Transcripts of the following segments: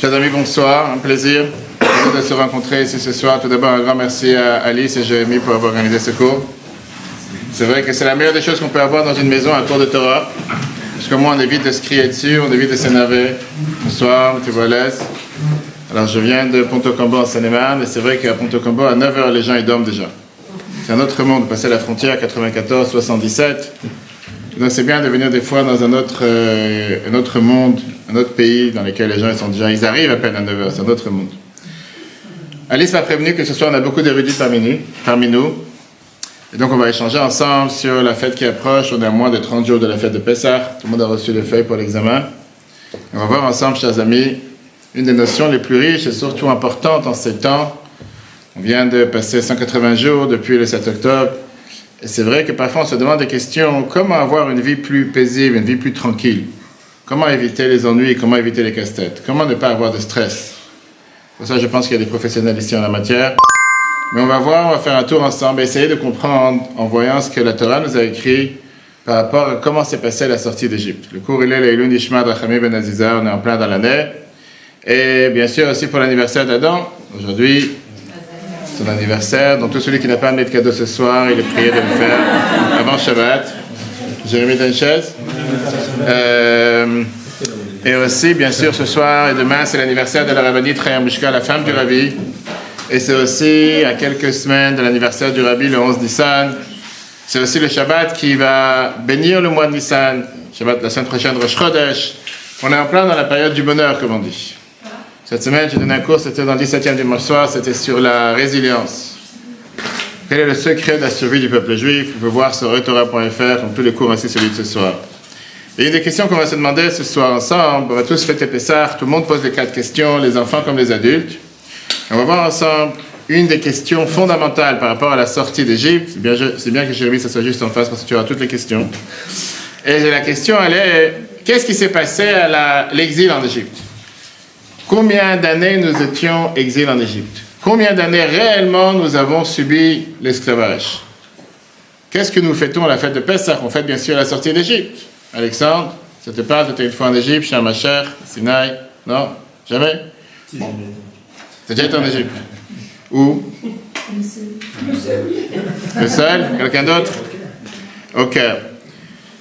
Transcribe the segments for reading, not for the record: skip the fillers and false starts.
Chers amis, bonsoir, un plaisir de se rencontrer ici ce soir. Tout d'abord, un grand merci à Alice et Jérémy pour avoir organisé ce cours. C'est vrai que c'est la meilleure des choses qu'on peut avoir dans une maison, un cours de Torah. Parce que moi, on évite de se crier dessus, on évite de s'énerver. Bonsoir, tu vas à l'aise. Alors, je viens de Ponto Combo en Seine-et-Marne, et c'est vrai qu'à Ponto Combo, à 9h, les gens ils dorment déjà. C'est un autre monde, passer la frontière, 94, 77. Donc c'est bien de venir des fois dans un autre monde, un autre pays dans lequel les gens ils arrivent à peine à 9h, c'est un autre monde. Alice m'a prévenu que ce soir on a beaucoup d'érudits parmi nous. Et donc on va échanger ensemble sur la fête qui approche. On est à moins de 30 jours de la fête de Pessah. Tout le monde a reçu les feuilles pour l'examen. Et on va voir ensemble, chers amis, une des notions les plus riches et surtout importantes en ces temps. On vient de passer 180 jours depuis le 7 octobre. Et c'est vrai que parfois on se demande des questions, comment avoir une vie plus paisible, une vie plus tranquille? Comment éviter les ennuis, comment éviter les casse-têtes? Comment ne pas avoir de stress? Pour ça, je pense qu'il y a des professionnels ici en la matière. Mais on va voir, on va faire un tour ensemble, essayer de comprendre en voyant ce que la Torah nous a écrit par rapport à comment s'est passée la sortie d'Égypte. Le cours, il est l'Eilun Nishmat Rachami Ben Aziza, on est en plein dans l'année. Et bien sûr aussi pour l'anniversaire d'Adam, aujourd'hui, son anniversaire, donc tout celui qui n'a pas amené de cadeau ce soir, il est prié de le faire avant Shabbat. Jérémy Denchez. Et aussi, bien sûr, ce soir et demain, c'est l'anniversaire de la rabbinite Chaya Mishka, la femme du Rabbi. Et c'est aussi à quelques semaines de l'anniversaire du Rabbi, le 11 Nissan. C'est aussi le Shabbat qui va bénir le mois de Nissan. Shabbat la semaine prochaine, Rosh Chodesh. On est en plein dans la période du bonheur, comme on dit. Cette semaine, j'ai donné un cours, c'était dans le 17e dimanche soir, c'était sur la résilience. Quel est le secret de la survie du peuple juif? Vous pouvez voir sur retorah.fr, comme tous les cours ainsi celui de ce soir. Et une des questions qu'on va se demander ce soir ensemble, on va tous fêter Pessah, tout le monde pose les 4 questions, les enfants comme les adultes. On va voir ensemble une des questions fondamentales par rapport à la sortie d'Égypte. C'est bien que Jérémy, ça soit juste en face parce que tu auras toutes les questions. Et la question, elle est, qu'est-ce qui s'est passé à l'exil en Égypte? Combien d'années nous étions exilés en Égypte? Combien d'années réellement nous avons subi l'esclavage? Qu'est-ce que nous fêtons à la fête de Pessah? On fête bien sûr la sortie d'Égypte. Alexandre, ça te parle? Tu étais une fois en Égypte, chez Macher, Sinaï? Non? Jamais? Tu as déjà été en Égypte? Où? Le seul? Quelqu'un d'autre? Ok.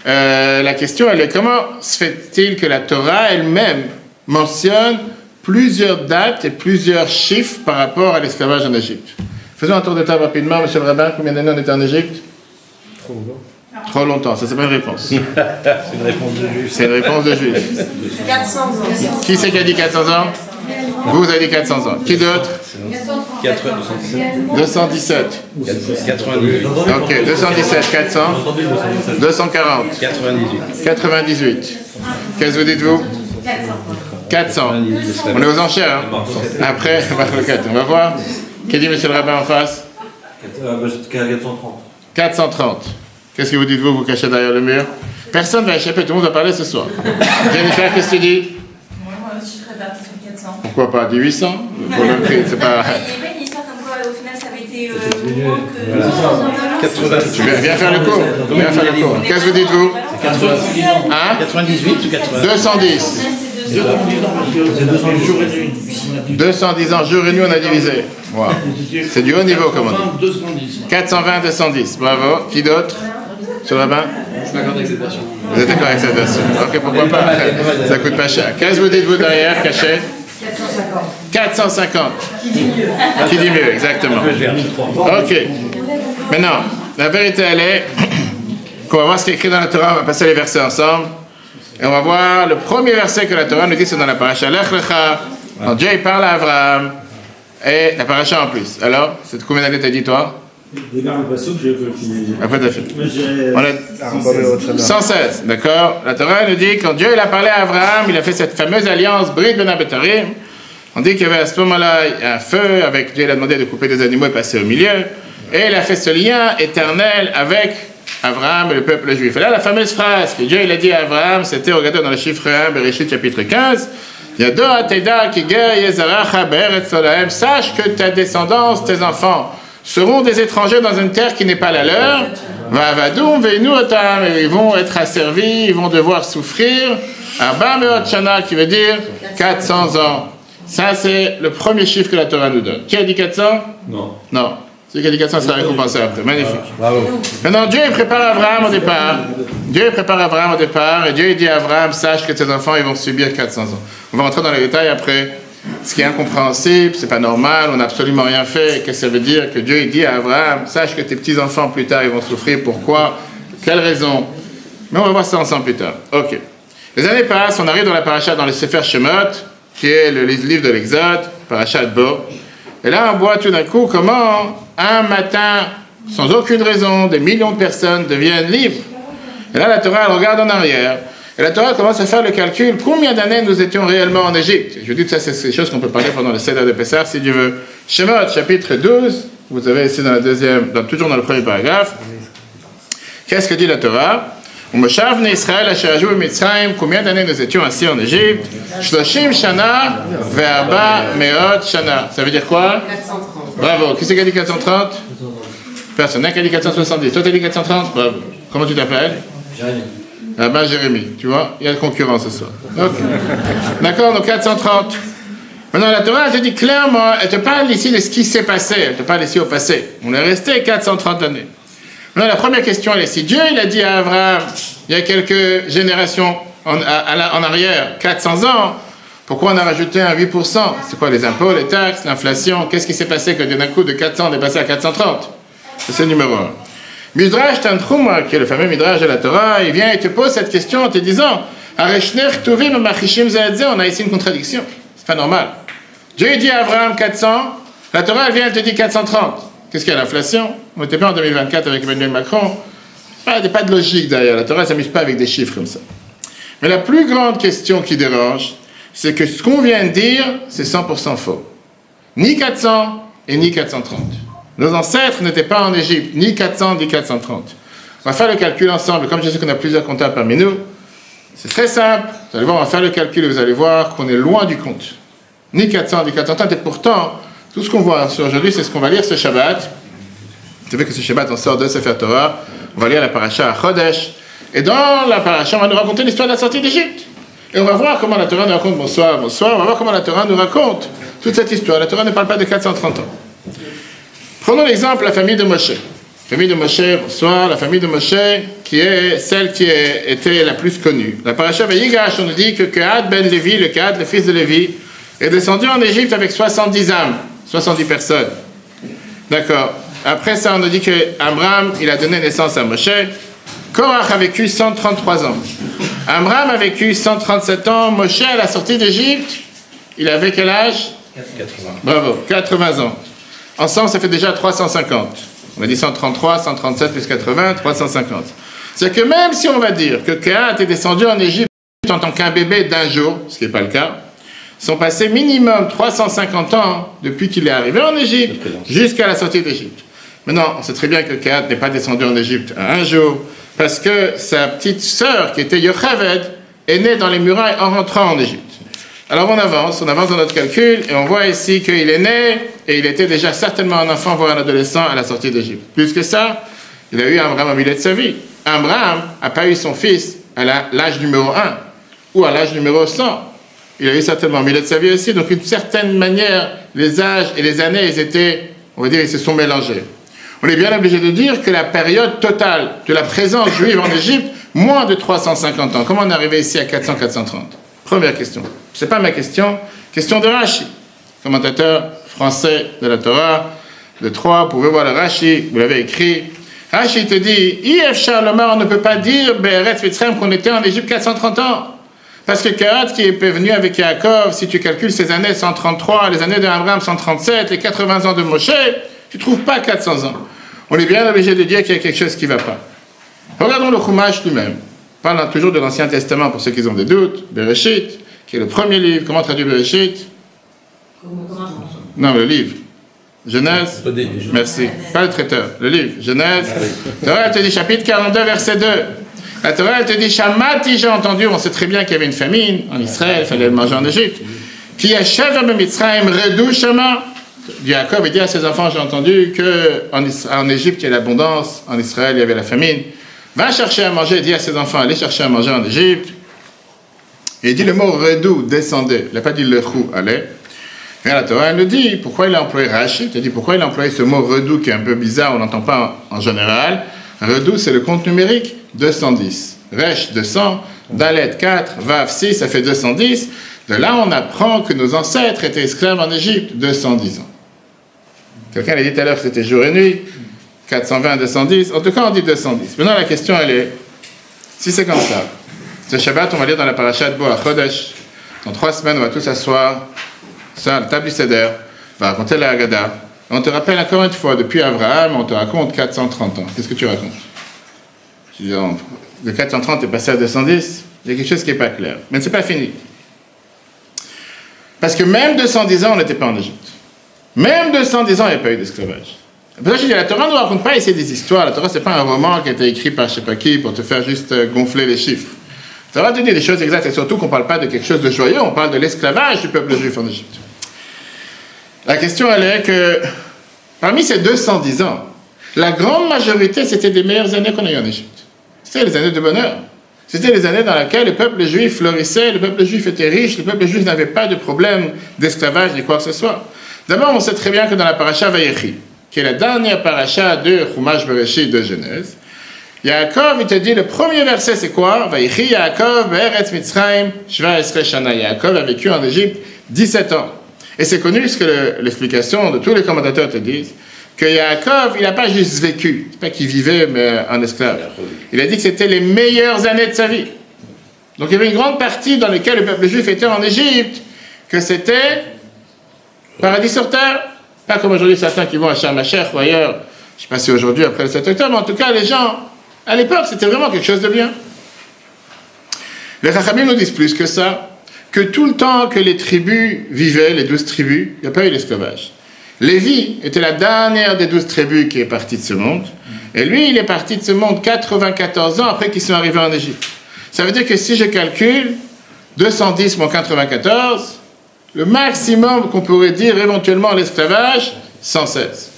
La question, elle est, comment se fait-il que la Torah elle-même mentionne plusieurs dates et plusieurs chiffres par rapport à l'esclavage en Égypte? Faisons un tour de table rapidement, monsieur le rabbin. Combien d'années on était en Égypte? Trop longtemps. Trop longtemps, ça c'est pas une réponse. C'est une réponse de juif. C'est une réponse de juif. 400 ans. Qui c'est qui a dit 400 ans? Vous avez dit 400 ans. Qui d'autre? 217. 98. Ok, 217, 400. 240. 98. Qu'est-ce que vous dites-vous? 400. On est aux enchères. Hein? Après, on va voir. Qu'est-ce que dit monsieur le rabbin en face? 430. 430. Qu'est-ce que vous dites-vous? Vous cachez derrière le mur? Personne ne va échapper, tout le monde va parler ce soir. Jennifer, qu'est-ce que tu dis? Moi aussi, je serais partie sur 400. Pourquoi pas? Dis 800? Pour le prix, c'est pas... Il y avait une histoire comme quoi, au final, ça avait été moins que... 80. Tu viens faire le cours. Viens faire le cours. Qu'est-ce que vous dites, vous? 98 ou 80? 210. C'est 210 jours et nuit. 210 ans, jour et nuit, on a divisé. Wow. C'est du haut niveau, comme on dit. 420, 210. Bravo. Qui d'autre? Sur le rabbin? Je suis d'accord avec cette version. Vous êtes d'accord avec cette version? Ok, pourquoi pas? Ça coûte pas cher. Qu'est-ce que vous dites, vous, derrière, caché? 450. Qui dit mieux, exactement. Ok. Maintenant, la vérité, elle est qu'on va voir ce qui est écrit dans la Torah. On va passer les versets ensemble. Et on va voir le premier verset que la Torah nous dit, c'est dans la paracha Lech Lecha. Quand Dieu parle à Abraham, et la paracha en plus. Alors, c'est combien d'années t'as dit, toi? Regarde le passage que j'ai fini. Après, t'as fait. On a 116, d'accord? La Torah nous dit, quand Dieu il a parlé à Abraham, il a fait cette fameuse alliance, Brit Ben Abetarim. On dit qu'il y avait à ce moment-là un feu, avec Dieu il a demandé de couper des animaux et passer au milieu. Et il a fait ce lien éternel avec Abraham et le peuple juif. Et là, la fameuse phrase que Dieu il a dit à Abraham, c'était, regardez dans le chiffre 1, Bereshit chapitre 15, Yado Ateda Kiger Yezaracha Be'eretz Solahem, sache que ta descendance, tes enfants, seront des étrangers dans une terre qui n'est pas la leur. Vavadoum veinu otam, ils vont être asservis, ils vont devoir souffrir. Arba meot shana, qui veut dire 400 ans. Ça, c'est le premier chiffre que la Torah nous donne. Qui a dit 400? Non. Non. Celui qui a dit 400 sera récompensé après. Magnifique. Bravo. Maintenant, Dieu il prépare Abraham au départ. Dieu il prépare Abraham au départ. Et Dieu il dit à Abraham, sache que tes enfants ils vont subir 400 ans. On va rentrer dans les détails après. Ce qui est incompréhensible, c'est pas normal, on n'a absolument rien fait. Qu'est-ce que ça veut dire que Dieu il dit à Abraham, sache que tes petits-enfants plus tard ils vont souffrir. Pourquoi? Quelle raison? Mais on va voir ça ensemble plus tard. Ok. Les années passent, on arrive dans la paracha dans le Sefer Shemot, qui est le livre de l'Exode, paracha de Bo. Et là on voit tout d'un coup comment un matin, sans aucune raison, des millions de personnes deviennent libres. Et là la Torah elle regarde en arrière. Et la Torah commence à faire le calcul, combien d'années nous étions réellement en Égypte. Je dis que ça, c'est des choses qu'on peut parler pendant le Seder de Pessah, si Dieu veut. Shemot, chapitre 12, vous avez ici dans la deuxième, toujours dans le premier paragraphe. Qu'est-ce que dit la Torah? Combien d'années nous étions assis en Égypte? Shloshim shana ve'arba me'ot shana. Ça veut dire quoi? 430. Bravo. Qui c'est qui a dit 430? Personne. N'a qui a dit 470. Toi, tu as dit 430? Bravo. Comment tu t'appelles? Jérémy. Ah ben Jérémy, tu vois, il y a de concurrence ce soir. Okay. D'accord, donc 430. Maintenant, la Torah, elle te dit clairement, elle te parle ici de ce qui s'est passé, elle te parle ici au passé. On est resté 430 années. Maintenant, la première question, elle est si Dieu, il a dit à Abraham, il y a quelques générations en arrière, 400 ans, pourquoi on a rajouté un 8%? C'est quoi, les impôts, les taxes, l'inflation? Qu'est-ce qui s'est passé que d'un coup, de 400, on est passé à 430? C'est le numéro 1. Midrash Tantruma, qui est le fameux Midrash de la Torah, il vient et te pose cette question en te disant on a ici une contradiction. C'est pas normal. Dieu dit à Abraham 400, la Torah elle vient et te dit 430. Qu'est-ce qu'il y a, l'inflation? On n'était pas en 2024 avec Emmanuel Macron. Il n'y a pas de logique derrière. La Torah ne s'amuse pas avec des chiffres comme ça. Mais la plus grande question qui dérange, c'est que ce qu'on vient de dire, c'est 100% faux. Ni 400 et ni 430. Nos ancêtres n'étaient pas en Égypte, ni 400, ni 430. On va faire le calcul ensemble, comme je sais qu'on a plusieurs comptables parmi nous. C'est très simple, vous allez voir, on va faire le calcul et vous allez voir qu'on est loin du compte. Ni 400, ni 430, et pourtant, tout ce qu'on voit aujourd'hui, c'est ce qu'on va lire ce Shabbat. Vous savez que ce Shabbat, on sort de Sefer Torah, on va lire la paracha à Chodesh, et dans la paracha, on va nous raconter l'histoire de la sortie d'Égypte. Et on va voir comment la Torah nous raconte, bonsoir, bonsoir, on va voir comment la Torah nous raconte toute cette histoire. La Torah ne parle pas de 430 ans. Prenons l'exemple de la famille de Moshe. La famille de Moshe, bonsoir, la famille de Moshe, qui est celle qui était la plus connue. La paracha Vayigash, on nous dit que Kehat ben Lévi, le Kehat, le fils de Lévi, est descendu en Égypte avec 70 âmes, 70 personnes. D'accord. Après ça, on nous dit qu'Abraham, il a donné naissance à Moshe. Korach a vécu 133 ans. Abraham a vécu 137 ans. Moshe, à la sortie d'Égypte, il avait quel âge? 80. Bravo, 80 ans. Ensemble, ça fait déjà 350. On a dit 133, 137 plus 80, 350. C'est que même si on va dire que Kehat est descendu en Égypte en tant qu'un bébé d'un jour, ce qui n'est pas le cas, sont passés minimum 350 ans depuis qu'il est arrivé en Égypte jusqu'à la sortie d'Égypte. Maintenant, on sait très bien que Kehat n'est pas descendu en Égypte un jour, parce que sa petite sœur, qui était Yocheved, est née dans les murailles en rentrant en Égypte. Alors on avance dans notre calcul, et on voit ici qu'il est né, et il était déjà certainement un enfant, voire un adolescent à la sortie d'Égypte. Plus que ça, il a eu Abraham au milieu de sa vie. Abraham n'a pas eu son fils à l'âge numéro 1, ou à l'âge numéro 100. Il a eu certainement au milieu de sa vie aussi, donc d'une certaine manière, les âges et les années, ils étaient, on va dire, ils se sont mélangés. On est bien obligé de dire que la période totale de la présence juive en Égypte, moins de 350 ans. Comment on est arrivé ici à 400-430? Première question. Ce n'est pas ma question. Question de Rashi, commentateur français de la Torah, de Troyes. Vous pouvez voir le Rashi, vous l'avez écrit. Rashi te dit, Yefshar Lomar, on ne peut pas dire Be'eretz Mitzrayim qu'on était en Égypte 430 ans. Parce que Kehat qui est venu avec Yaakov, si tu calcules ces années 133, les années d'Abraham 137, les 80 ans de Moshe, tu ne trouves pas 400 ans. On est bien obligé de dire qu'il y a quelque chose qui ne va pas. Regardons le Chumash lui-même. Parlant toujours de l'Ancien Testament pour ceux qui ont des doutes. Bereshit, qui est le premier livre. Comment traduit Bereshit? Non, le livre. Genèse. Merci. Pas le traiteur. Le livre. Genèse. La Torah, elle te dit chapitre 42, verset 2. La Torah, elle te dit Shamati, j'ai entendu. On sait très bien qu'il y avait une famine en Israël, il fallait le manger en Égypte. Qui a Shever Mitzrayim Redou Shama. Jacob dit à ses enfants, j'ai entendu qu'en Égypte, il y a l'abondance, en Israël, il y avait la famine. Va chercher à manger, il dit à ses enfants, allez chercher à manger en Égypte. Et il dit le mot redou, descendez. Il n'a pas dit le chou, allez. Et la Torah, elle le dit. Pourquoi il a employé Rashi? Il te dit pourquoi il a employé ce mot redou qui est un peu bizarre, on n'entend pas en général. Redou, c'est le compte numérique, 210. Resh, 200. Dalet, 4. Vav, 6, ça fait 210. De là, on apprend que nos ancêtres étaient esclaves en Égypte 210 ans. Quelqu'un l'a dit tout à l'heure que c'était jour et nuit. 420, 210. En tout cas, on dit 210. Maintenant, la question, elle est, si c'est comme ça, ce Shabbat, on va lire dans la paracha de Bo HaChodesh. Dans 3 semaines, on va tous s'asseoir sur la table du Seder, on va raconter la Haggadah. On te rappelle encore une fois, depuis Abraham, on te raconte 430 ans. Qu'est-ce que tu racontes? Je dis, de 430, tu es passé à 210. Il y a quelque chose qui n'est pas clair. Mais ce n'est pas fini. Parce que même 210 ans, on n'était pas en Égypte. Même 210 ans, il n'y a pas eu d'esclavage. C'est pour ça que je dis, la Torah ne nous raconte pas ici des histoires. La Torah, ce n'est pas un roman qui a été écrit par je ne sais pas qui pour te faire juste gonfler les chiffres. La Torah te dit des choses exactes, et surtout qu'on ne parle pas de quelque chose de joyeux, on parle de l'esclavage du peuple juif en Égypte. La question, elle est que, parmi ces 210 ans, la grande majorité, c'était des meilleures années qu'on a eues en Égypte. C'était les années de bonheur. C'était les années dans lesquelles le peuple juif florissait, le peuple juif était riche, le peuple juif n'avait pas de problème d'esclavage ni quoi que ce soit. D'abord, on sait très bien que dans la paracha Vayechi, qui est la dernière paracha de Chumash Bereshit de Genèse, Yaakov, il te dit, le premier verset, c'est quoi? Vayechi Yaakov be'eretz Mitzrayim shva esrei shana. Yaakov a vécu en Égypte 17 ans. Et c'est connu ce que l'explication de tous les commentateurs te disent, que Yaakov, il n'a pas juste vécu, c'est pas qu'il vivait mais en esclave. Il a dit que c'était les meilleures années de sa vie. Donc il y avait une grande partie dans laquelle le peuple juif était en Égypte, que c'était paradis sur terre. Pas comme aujourd'hui certains qui vont à Sharm el-Sheikh ou ailleurs, je ne sais pas si aujourd'hui après le 7 octobre, mais en tout cas les gens, à l'époque, c'était vraiment quelque chose de bien. Les Chachamim nous disent plus que ça, que tout le temps que les tribus vivaient, les 12 tribus, il n'y a pas eu d'esclavage. Lévi était la dernière des 12 tribus qui est partie de ce monde. Et lui, il est parti de ce monde 94 ans après qu'ils sont arrivés en Égypte. Ça veut dire que si je calcule 210 moins 94, le maximum qu'on pourrait dire éventuellement l'esclavage, 116.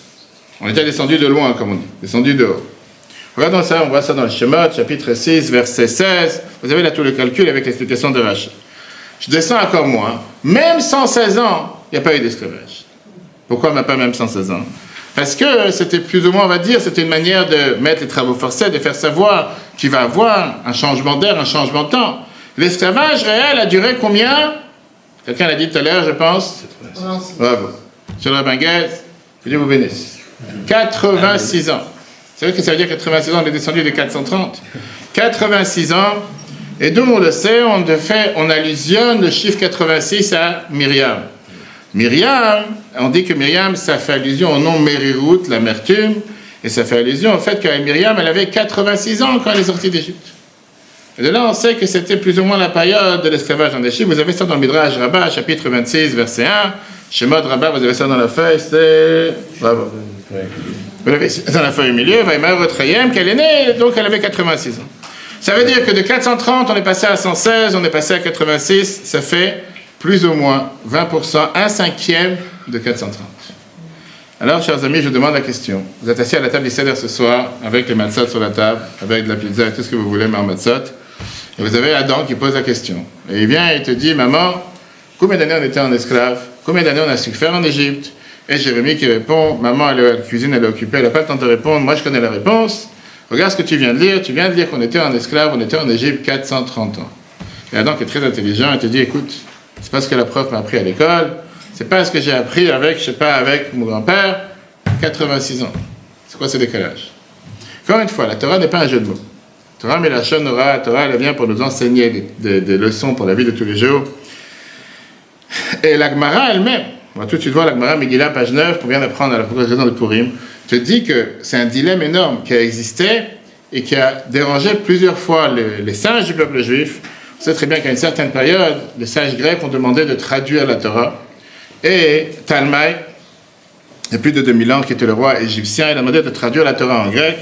On était descendu de loin, comme on dit, descendu de haut. Regardons ça, on voit ça dans le Shemot, chapitre 6, verset 16. Vous avez là tout le calcul avec l'explication de Rashi. Je descends encore moins. Même 116 ans, il n'y a pas eu d'esclavage. Pourquoi pas même 116 ans? Parce que c'était plus ou moins, on va dire, c'était une manière de mettre les travaux forcés, de faire savoir qu'il va y avoir un changement d'air, un changement de temps. L'esclavage réel a duré combien? Quelqu'un l'a dit tout à l'heure, je pense. Bravo. Sur la banguette, que Dieu vous bénisse. 86 ans. C'est vrai que ça veut dire 86 ans, on est descendu de 430. 86 ans, et d'où on le sait, on allusionne le chiffre 86 à Myriam. Myriam, on dit que Myriam, ça fait allusion au nom Mérirout, l'amertume, et ça fait allusion au fait que Myriam, elle avait 86 ans quand elle est sortie d'Égypte. Et de là, on sait que c'était plus ou moins la période de l'esclavage en Égypte. Vous avez ça dans le Midrash Rabbah, chapitre 26, verset 1. Shemot Rabbah, vous avez ça dans la feuille, c'est... Bravo. Vous l'avez dans la feuille au milieu, Vaïmar Retrayem, qu'elle est née, donc elle avait 86 ans. Ça veut dire que de 430, on est passé à 116, on est passé à 86, ça fait plus ou moins 20%, 1/5 de 430. Alors, chers amis, je vous demande la question. Vous êtes assis à la table du Seder ce soir, avec les matzot sur la table, avec de la pizza et tout ce que vous voulez, mais en matzot. Et vous avez Adam qui pose la question. Et il vient et te dit, maman, combien d'années on était en esclave? Combien d'années on a su faire en Égypte? Et Jérémie qui répond, maman, elle est à la cuisine, elle est occupée, elle n'a pas le temps de répondre, moi je connais la réponse. Regarde ce que tu viens de lire. Tu viens de lire qu'on était en esclave, on était en Égypte 430 ans. Et Adam qui est très intelligent, il te dit, écoute, c'est pas ce que la prof m'a appris à l'école, c'est pas ce que j'ai appris avec, je sais pas, avec mon grand-père, 86 ans. C'est quoi ce décalage? Encore une fois, la Torah n'est pas un jeu de mots. La Torah, mais la Torah, elle vient pour nous enseigner des leçons pour la vie de tous les jours. Et la Gemara elle-même, on va tout de suite voir la Gemara Megillah, page 9, qu'on vient d'apprendre à la progression de Purim, te dit que c'est un dilemme énorme qui a existé et qui a dérangé plusieurs fois les sages du peuple juif. On sait très bien qu'à une certaine période, les sages grecs ont demandé de traduire la Torah. Et Talmaï, il y a plus de 2000 ans, qui était le roi égyptien, il a demandé de traduire la Torah en grec.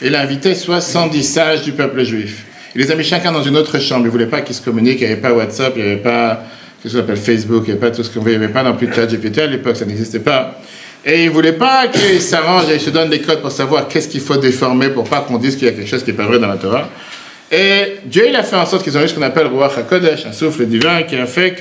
Et il a invité 70 sages du peuple juif. Il les a mis chacun dans une autre chambre. Il ne voulait pas qu'ils se communiquent, il n'y avait pas WhatsApp, il n'y avait pas ce qu'on appelle Facebook, il n'y avait pas tout ce qu'on veut, il n'y avait pas non plus de ChatGPT à l'époque, ça n'existait pas. Et il ne voulait pas qu'ils s'arrangent et ils se donnent des codes pour savoir qu'est-ce qu'il faut déformer pour pas qu'on dise qu'il y a quelque chose qui n'est pas vrai dans la Torah. Et Dieu, il a fait en sorte qu'ils ont eu ce qu'on appelle Ruach HaKodesh, un souffle divin qui a fait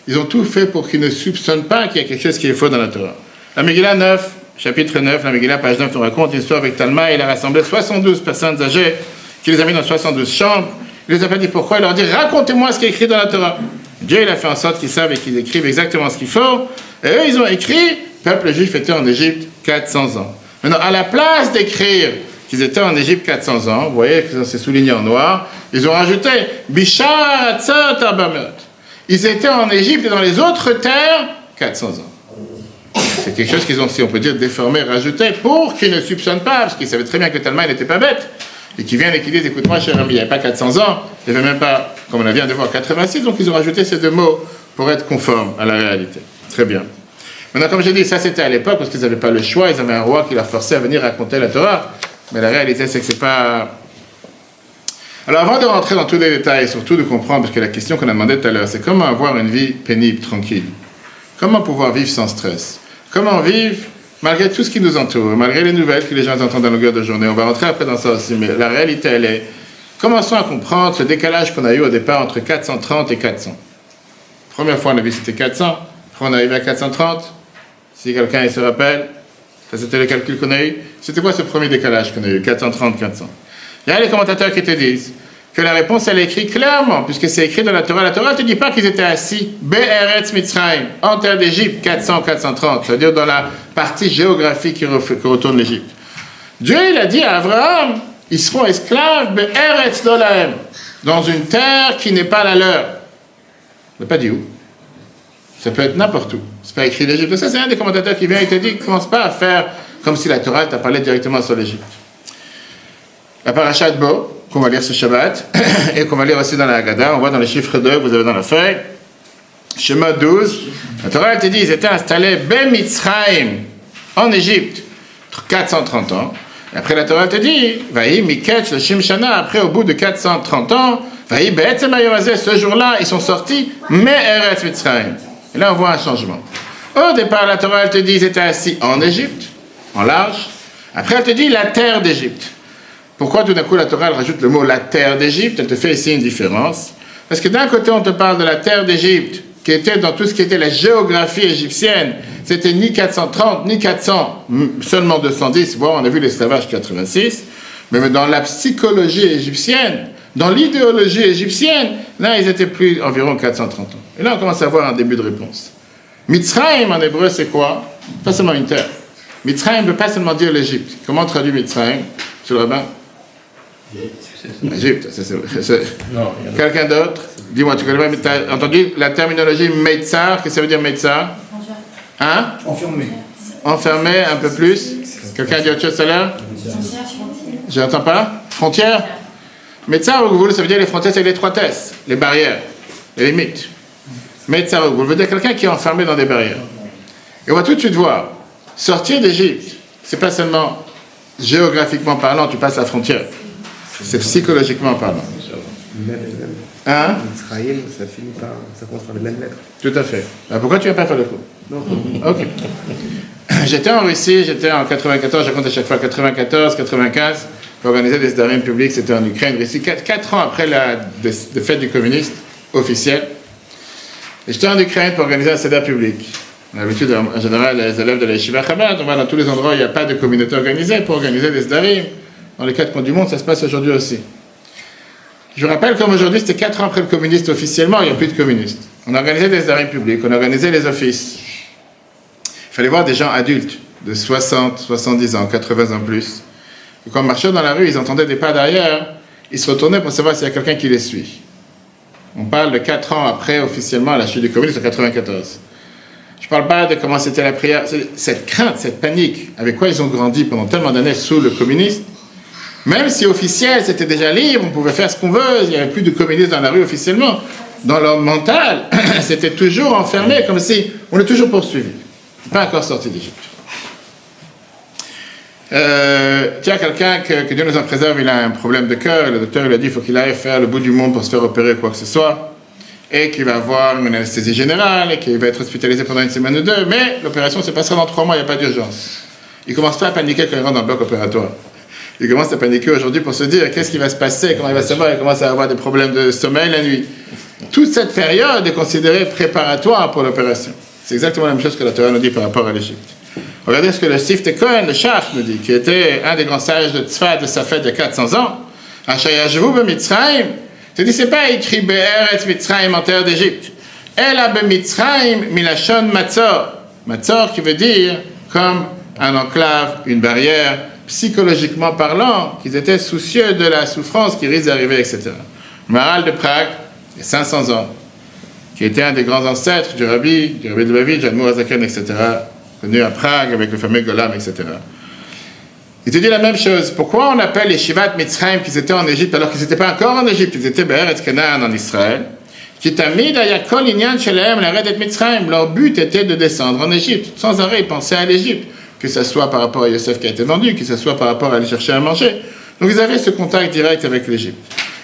Ils ont tout fait pour qu'ils ne soupçonnent pas qu'il y a quelque chose qui est faux dans la Torah. La Megillah 9, chapitre 9, la Megillah, page 9, nous raconte une histoire avec Talma. Il a rassemblé 72 personnes âgées, qui les a mis dans 72 chambres. Il les a pas dit pourquoi, il leur a dit racontez-moi ce qui est écrit dans la Torah. Dieu, il a fait en sorte qu'ils savent et qu'ils écrivent exactement ce qu'il faut. Et eux, ils ont écrit, le peuple juif était en Égypte 400 ans. Maintenant, à la place d'écrire qu'ils étaient en Égypte 400 ans, vous voyez que c'est souligné en noir, ils ont rajouté Bishar Atzot Abamot. Ils étaient en Égypte et dans les autres terres 400 ans. C'est quelque chose qu'ils ont, si on peut dire, déformé, rajouté pour qu'ils ne soupçonnent pas, parce qu'ils savaient très bien que Talma n'était pas bête. Et qu'ils viennent et qu'ils disent écoute-moi, cher ami, il n'y avait pas 400 ans, il n'y avait même pas, comme on vient de voir, 86, donc ils ont rajouté ces deux mots pour être conformes à la réalité. Très bien. Maintenant, comme j'ai dit, ça c'était à l'époque parce qu'ils n'avaient pas le choix, ils avaient un roi qui leur forçait à venir raconter la Torah. Mais la réalité, c'est que c'est pas. Alors, avant de rentrer dans tous les détails, et surtout de comprendre, parce que la question qu'on a demandé tout à l'heure, c'est comment avoir une vie pénible, tranquille. Comment pouvoir vivre sans stress. Comment vivre malgré tout ce qui nous entoure, malgré les nouvelles que les gens entendent dans longueur de journée. On va rentrer après dans ça aussi, mais la réalité, elle est. Commençons à comprendre ce décalage qu'on a eu au départ entre 430 et 400. Première fois, on a vu c'était 400. Après, on est arrivé à 430. Si quelqu'un se rappelle, ça c'était le calcul qu'on a eu. C'était quoi ce premier décalage qu'on a eu, 430, 400? Il y a les commentateurs qui te disent que la réponse, elle est écrite clairement, puisque c'est écrit dans la Torah. La Torah ne te dit pas qu'ils étaient assis, Be'eretz Mitzrayim, en terre d'Égypte, 400, 430, c'est-à-dire dans la partie géographique qui retourne l'Égypte. Dieu, il a dit à Abraham, ils seront esclaves, Be'eretz Dolahem, dans une terre qui n'est pas la leur. Il n'a pas dit où. Ça peut être n'importe où. C'est pas écrit l'Égypte. Ça, c'est un des commentateurs qui vient et te dit, commence pas à faire comme si la Torah t'a parlé directement sur l'Égypte. La paracha de Bo, qu'on va lire ce Shabbat, et qu'on va lire aussi dans la Haggadah, on voit dans les chiffres 2 que vous avez dans la feuille, Shema 12, la Torah elle te dit, ils étaient installés Ben Mitzrayim, en Égypte, 430 ans. Et après la Torah elle te dit, Vaï Miketch le Shimshana, après au bout de 430 ans, Vaï Be'etzem Hayomazeh, ce jour-là, ils sont sortis, Me'eretz Mitzrayim. Et là on voit un changement. Au départ, la Torah elle te dit, ils étaient assis en Égypte, en large. Après elle te dit, la terre d'Égypte. Pourquoi tout d'un coup la Torah elle rajoute le mot la terre d'Égypte? Elle te fait ici une différence. Parce que d'un côté on te parle de la terre d'Égypte, qui était dans tout ce qui était la géographie égyptienne. C'était ni 430, ni 400, seulement 210. Bon, on a vu l'esclavage 86. Mais dans la psychologie égyptienne, dans l'idéologie égyptienne, là ils étaient plus environ 430 ans. Et là on commence à avoir un début de réponse. Mitzrayim en hébreu c'est quoi? Pas seulement une terre. Mitzrayim ne veut pas seulement dire l'Égypte. Comment on traduit Mitzrayim, monsieur le rabbin? Égypte, quelqu'un d'autre? Dis-moi, tu connais pas, tu as entendu la terminologie Meitzar? Qu'est-ce que ça veut dire Meitzar? Hein? Enfermé. Enfermé, un peu plus? Quelqu'un a dit autre chose tout à l'heure? Je n'entends pas? Frontière? Meitzar, ça veut dire les frontières, c'est l'étroitesse, les barrières, les limites. Meitzar, ça veut dire quelqu'un qui est enfermé dans des barrières. Et on va tout de suite voir, sortir d'Égypte, c'est pas seulement géographiquement parlant, tu passes la frontière. C'est psychologiquement parlant. Hein? Israël, ça finit par. Ça commence par les mêmes lettres. Tout à fait. Alors pourquoi tu ne viens pas faire le cours? Non. Ok. J'étais en Russie, j'étais en 94, je raconte à chaque fois 94, 95, pour organiser des sdarim publics, c'était en Ukraine, Russie, 4 ans après la défaite du communiste officiel. Et j'étais en Ukraine pour organiser un seder public. On a l'habitude, en général, les élèves de la Yeshiva Chabad, on va dans tous les endroits où il n'y a pas de communauté organisée pour organiser des sdarim. Dans les 4 coins du monde, ça se passe aujourd'hui aussi. Je vous rappelle comme aujourd'hui, c'était 4 ans après le communiste officiellement, il n'y a plus de communistes. On a organisé des sdarim publics, on a organisé les offices. Il fallait voir des gens adultes, de 60, 70 ans, 80 ans plus. Et quand on marchait dans la rue, ils entendaient des pas derrière, ils se retournaient pour savoir s'il y a quelqu'un qui les suit. On parle de 4 ans après, officiellement, la chute du communisme, en 94. Je ne parle pas de comment c'était la prière, cette crainte, cette panique, avec quoi ils ont grandi pendant tellement d'années sous le communisme. Même si officiel, c'était déjà libre, on pouvait faire ce qu'on veut, il n'y avait plus de communistes dans la rue officiellement. Dans leur mental, c'était toujours enfermé, comme si on est toujours poursuivi. Pas encore sorti d'Égypte. Tiens, quelqu'un que Dieu nous en préserve, il a un problème de cœur, le docteur il a dit qu'il faut qu'il aille faire le bout du monde pour se faire opérer quoi que ce soit, et qu'il va avoir une anesthésie générale, et qu'il va être hospitalisé pendant 1 semaine ou 2, mais l'opération se passera dans 3 mois, il n'y a pas d'urgence. Il ne commence pas à paniquer quand il rentre dans le bloc opératoire. Il commence à paniquer aujourd'hui pour se dire qu'est-ce qui va se passer, comment il va savoir, il commence à avoir des problèmes de sommeil la nuit. toute cette période est considérée préparatoire pour l'opération. C'est exactement la même chose que la Torah nous dit par rapport à l'Égypte. Regardez ce que le Sifte Cohen, le Shach, nous dit, qui était un des grands sages de Tzfat de sa fête de 400 ans. Ashayashvu b'Mitzrayim, il dit, c'est pas écrit Be'eretz Mitzrayim en terre d'Égypte. Ela b'Mitzrayim milashon matzor. Matzor qui veut dire comme un enclave, une barrière, psychologiquement parlant, qu'ils étaient soucieux de la souffrance qui risque d'arriver, etc. Maharal de Prague, il y a 500 ans, qui était un des grands ancêtres du Rabbi de Lubavitch, Admour Hazaken, etc., connu à Prague avec le fameux Golam, etc. Il te dit la même chose. Pourquoi on appelle les Shivat Mitzrayim qu'ils étaient en Égypte alors qu'ils n'étaient pas encore en Égypte, ils étaient Be'eretz Canaan en Israël? Leur but était de descendre en Égypte. Sans arrêt, ils pensaient à l'Égypte. Que ce soit par rapport à Yosef qui a été vendu, que ce soit par rapport à aller chercher à manger. Donc ils avaient ce contact direct avec l'Égypte.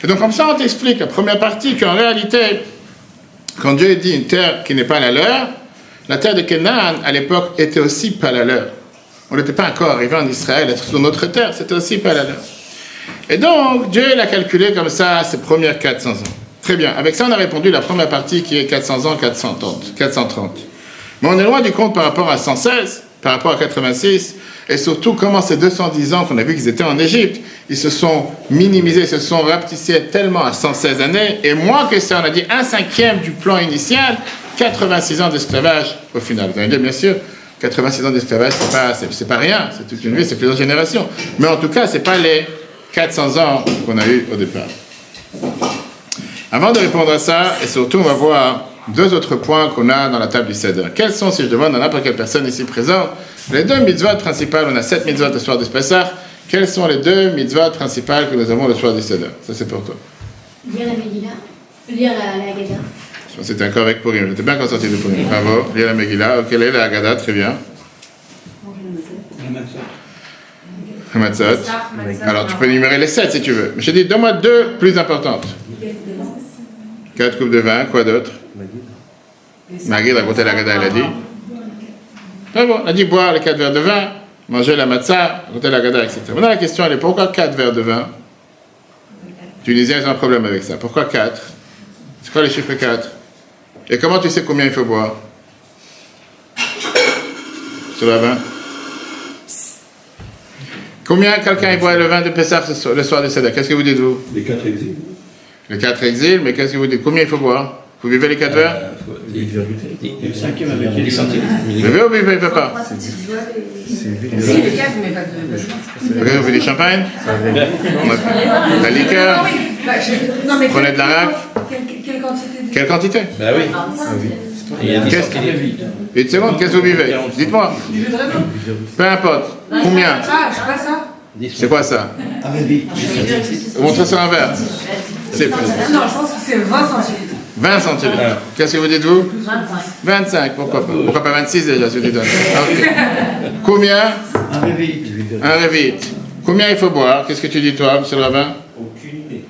Et donc comme ça, on t'explique, la première partie, qu'en réalité, quand Dieu dit une terre qui n'est pas la leur, la terre de Canaan, à l'époque, était aussi pas la leur. On n'était pas encore arrivé en Israël, être sur notre terre, c'était aussi pas la leur. Et donc, Dieu l'a calculé comme ça, ces premières 400 ans. Très bien. Avec ça, on a répondu la première partie qui est 400 ans, 430. Mais on est loin du compte par rapport à 116, par rapport à 86, et surtout comment ces 210 ans qu'on a vu qu'ils étaient en Égypte, ils se sont minimisés, se sont rapetissés tellement à 116 années, et moins que ça, on a dit 1/5 du plan initial, 86 ans d'esclavage au final. Vous allez dire, bien sûr, 86 ans d'esclavage, c'est pas rien, c'est toute une vie, c'est plusieurs générations. Mais en tout cas, c'est pas les 400 ans qu'on a eu au départ. Avant de répondre à ça, et surtout, on va voir deux autres points qu'on a dans la table du Seder. Quels sont, si je demande à n'importe quelle personne ici présente, les deux mitzvot principales? On a 7 mitzvot le soir du Pessah. Quelles sont les deux mitzvot principales que nous avons le soir du Seder? Ça, c'est pour toi. Lire la Megillah, lire la Haggadah. Je pense que c'était encore avec Purim. J'étais bien concentré de Purim. Bravo. Lire la Megillah. Ok, lire la Haggadah, très bien. Le Matzot. Alors, tu peux énumérer les 7 si tu veux. Mais je te dis, donne-moi deux plus importantes. 4 coupes de vin, quoi d'autre? Maguide racontait la Haggadah, elle a dit. Très bon, elle a dit boire les 4 verres de vin, manger la matzah, raconter la Haggadah, etc. Maintenant, la question, elle est pourquoi 4 verres de vin? Tunisiens, ils ont un problème avec ça. Pourquoi 4? C'est quoi les chiffres 4? Et comment tu sais combien il faut boire? Sur le vin? Combien quelqu'un boit le vin de Pessah le soir de Seder? Qu'est-ce que vous dites, vous? Les 4 exils. Les 4 exils, mais qu'est-ce que vous dites? Combien il faut boire? Vous buvez les 4 verres? Le 5e avec les centilitres. Vous buvez ou vous ne buvez pas? Si, les 4, mais pas de... Vous buvez du champagne? La liqueur? Non, mais Prenez de l'arak? quelle quantité? Quelle quantité? Bah oui. Et il y a 10 centilitres. Une seconde, qu'est-ce que vous buvez? Dites-moi. Peu importe. Combien? Ah, je sais pas ça. C'est quoi ça? Vous montrez sur un verre. C'est Non, je pense que c'est 20 centilitres. 20 centilitres. Qu'est-ce que vous dites, vous? 25. Pourquoi pas? Pourquoi pas 26 déjà, si tu donnes? Ok. Combien? Un révite. Combien il faut boire? Qu'est-ce que tu dis, toi, monsieur le rabbin? Aucune idée.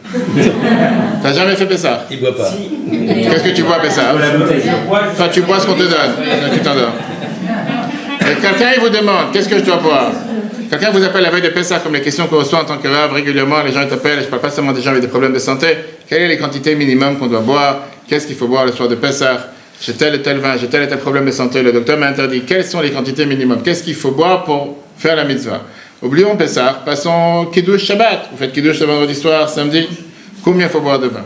T'as jamais fait Pessah? Il boit pas. Qu'est-ce que tu bois, Pessah? Toi, tu bois ce qu'on te donne. Tu t'endors. Et quelqu'un, il vous demande, qu'est-ce que je dois boire? Quelqu'un vous appelle la veille de Pessah, comme les questions qu'on reçoit en tant que rave régulièrement, les gens t'appellent, je ne parle pas seulement des gens avec des problèmes de santé. Quelles sont les quantités minimum qu'on doit boire? Qu'est-ce qu'il faut boire le soir de Pessah? J'ai tel et tel vin, j'ai tel et tel problème de santé, le docteur m'a interdit. Quelles sont les quantités minimum? Qu'est-ce qu'il faut boire pour faire la mitzvah? Oublions Pessah, passons Kiddush Shabbat. Vous faites Kiddush le vendredi soir, samedi. Combien il faut boire de vin?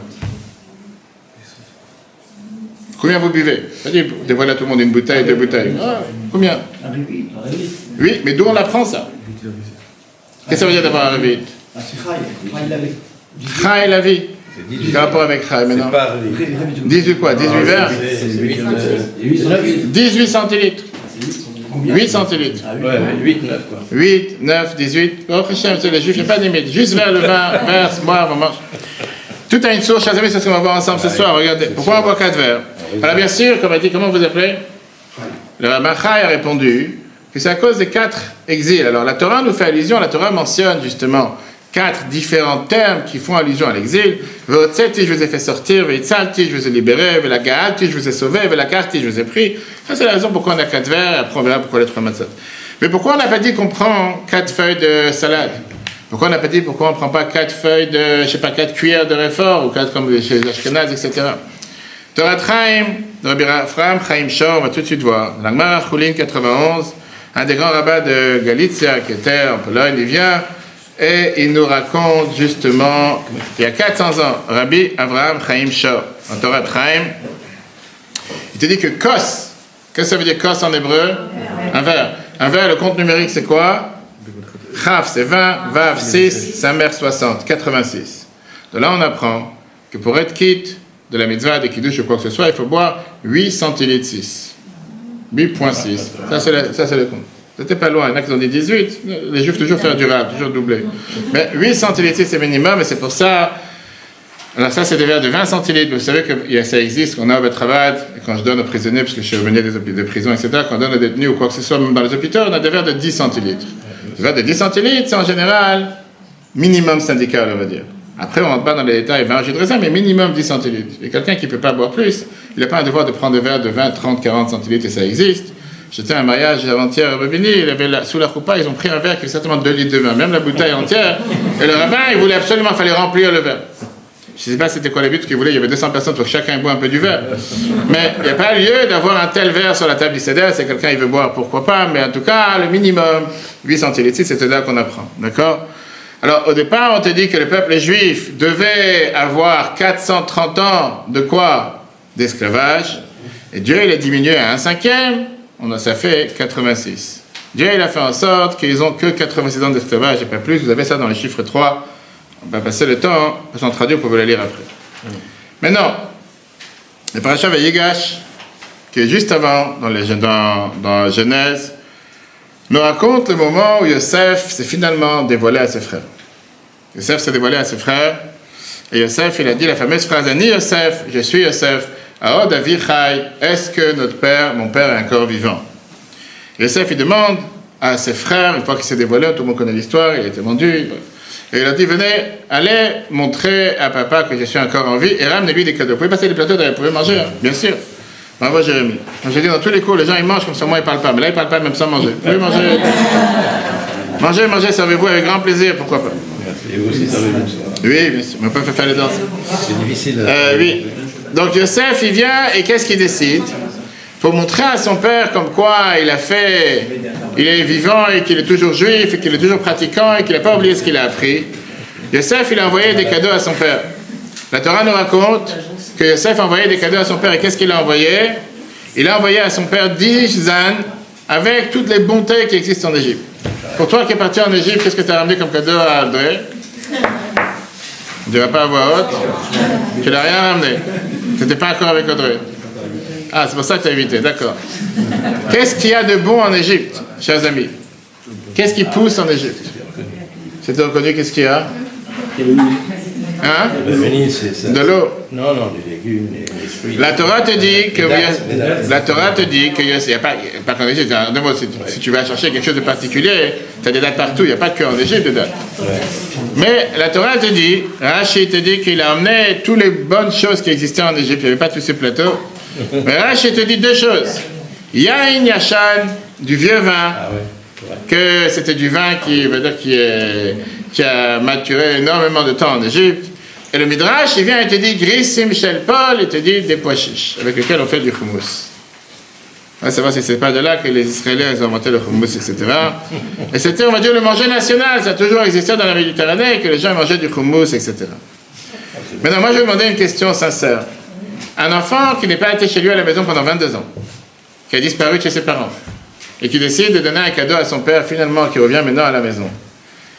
Combien vous buvez? C'est-à-dire, dévoilez à tout le monde une bouteille, 2 bouteilles. Ah, combien? Oui, mais d'où on apprend ça? Qu'est-ce que ça veut dire d'avoir un révit? Chai la vie. Quel rapport avec Chai maintenant? 18 quoi? 18 verres? 18 centilitres. 8 centilitres. Ouais, 8, 9 quoi. 8, 9, 18. Oh, Hachem, c'est les juifs, il n'y a pas de limite. Juste vers le vin, vers, boire, on mange. Tout a une source, chers amis, c'est ce qu'on va voir ensemble ce soir. Regardez. Pourquoi on boit 4 verres? Alors, bien sûr, comme a dit, comment vous appelez? Le rabbin Chai a répondu que c'est à cause des 4 exils. Alors, la Torah nous fait allusion, la Torah mentionne justement 4 différents termes qui font allusion à l'exil. Ve'otzeti, je vous ai fait sortir. Ve'itzalti, je vous ai libéré. Ve'laga'alti, je vous ai sauvé. Ve'lakarti, je vous ai pris. Ça, c'est la raison pourquoi on a 4 verres, et après on verra pourquoi les 3 matzot. Mais pourquoi on n'a pas dit qu'on prend 4 feuilles de salade? Pourquoi on n'a pas dit pourquoi on ne prend pas 4 feuilles de, je sais pas, 4 cuillères de réfort, ou 4 comme chez les Ashkenaz, etc. Torah Chaim, de Rabbi Ephraim Chaim Shor, on va tout de suite voir. La Gemara Choulin 91, un des grands rabbins de Galicia qui était en Pologne, il vient et il nous raconte justement, il y a 400 ans, Rabbi Avraham Chaim Shor, en Torah Chaim, il te dit que kos, qu'est-ce que ça veut dire kos en hébreu? Un verre. Un verre, le compte numérique c'est quoi? Chaf c'est 20, Vav 6, Samer 60, 86. De là on apprend que pour être quitte de la mitzvah, des kiddush ou quoi que ce soit, il faut boire 8 centilitres 6. 8.6. Ça c'est le compte. C'était pas loin, il y en a qui ont dit 18. Les juifs toujours faire durable, toujours doubler. Mais 8 centilitres c'est minimum et c'est pour ça. Alors ça c'est des verres de 20 centilitres. Vous savez que ça existe, qu'on a au Betravad, quand je donne aux prisonniers, parce que je suis revenu des prisons, etc., quand on donne aux détenus ou quoi que ce soit, même dans les hôpitaux, on a des verres de 10 centilitres. Des verres de 10 centilitres, c'est en général minimum syndical, on va dire. Après, on rentre pas dans les détails, 20 jus de raisin, mais minimum 10 centilitres. Et quelqu'un qui ne peut pas boire plus, il n'a pas un devoir de prendre des verres de 20, 30, 40 centilitres, et ça existe. J'étais à un mariage avant-hier à Bobigny, sous la choupa, ils ont pris un verre qui fait certainement 2 litres de vin, même la bouteille entière. Et le rabbin, il voulait absolument, il fallait remplir le verre. Je ne sais pas c'était quoi le but qu'il voulait, il y avait 200 personnes pour que chacun boit un peu du verre. Mais il n'y a pas lieu d'avoir un tel verre sur la table du Seder, si quelqu'un il veut boire, pourquoi pas, mais en tout cas, le minimum, 8 centilitres, c'est là qu'on apprend. D'accord? Alors, au départ, on te dit que le peuple juif devait avoir 430 ans de quoi? D'esclavage. Et Dieu, il a diminué à 1/5, ça fait 86. Dieu, il a fait en sorte qu'ils n'ont que 86 ans d'esclavage et pas plus. Vous avez ça dans les chiffres 3. On va passer le temps, parce qu'on traduit, vous pouvez le lire après. Maintenant, le parasha Vayigash, qui est juste avant, dans la Genèse, nous raconte le moment où Yosef s'est finalement dévoilé à ses frères. Yosef s'est dévoilé à ses frères, et Yosef, il a dit la fameuse phrase, Ani Yosef, je suis Yosef, Aod Avichai, est-ce que mon père est encore vivant? Yosef, il demande à ses frères, une fois qu'il s'est dévoilé, tout le monde connaît l'histoire, il a été vendu, et il a dit, venez, allez montrer à papa que je suis encore en vie, et ramenez-lui des cadeaux. Vous pouvez passer les plateaux, vous pouvez manger, hein, bien sûr. Bravo Jérémy. Comme je dis dans tous les cours, les gens ils mangent comme ça, moi ils parlent pas. Mais là ils parlent pas même sans manger. Vous pouvez manger. Mangez, servez-vous avec grand plaisir, pourquoi pas. Et vous aussi servez-vous. Oui, bien sûr, mais on peut faire les danses. C'est difficile. Oui. Donc Yosef il vient et qu'est-ce qu'il décide? Pour montrer à son père comme quoi il est vivant et qu'il est toujours juif et qu'il est toujours pratiquant et qu'il n'a pas oublié ce qu'il a appris. Yosef il a envoyé des cadeaux à son père. La Torah nous raconte que Yosef a envoyé des cadeaux à son père. Et qu'est-ce qu'il a envoyé? Il a envoyé à son père 10 ânes avec toutes les bontés qui existent en Égypte. Pour toi qui es parti en Égypte, qu'est-ce que tu as ramené comme cadeau à André? On ne dirait pas à voix haute. Tu n'as rien ramené. Tu n'étais pas encore avec Audrey. Ah, c'est pour ça que tu as invité, d'accord. Qu'est-ce qu'il y a de bon en Égypte, chers amis? Qu'est-ce qui pousse en Égypte? C'est reconnu, qu'est-ce qu'il y a? Hein? De l'eau. Non, des légumes, des fruits. La Torah te dit que il n'y a pas qu'en Égypte. Si tu vas chercher quelque chose de particulier, tu as des dates partout, il n'y a pas qu'en Égypte de dates. Ouais. Mais la Torah te dit, Rashi te dit qu'il a emmené toutes les bonnes choses qui existaient en Égypte. Il n'y avait pas tous ces plateaux. Mais Rashi te dit deux choses. Yain Yashan, du vieux vin, que c'était du vin qui a maturé énormément de temps en Égypte. Et le Midrash, il vient et te dit Grissim Shel Paul, il te dit des pois chiches, avec lesquels on fait du hummus. On va savoir si c'est pas de là que les Israéliens ont inventé le hummus, etc. Et c'était, on va dire, le manger national, ça a toujours existé dans la Méditerranée, que les gens mangeaient du hummus, etc. Maintenant, moi je vais demander une question sincère. Un enfant qui n'est pas été chez lui à la maison pendant 22 ans, qui a disparu de chez ses parents, et qui décide de donner un cadeau à son père, finalement, qui revient maintenant à la maison.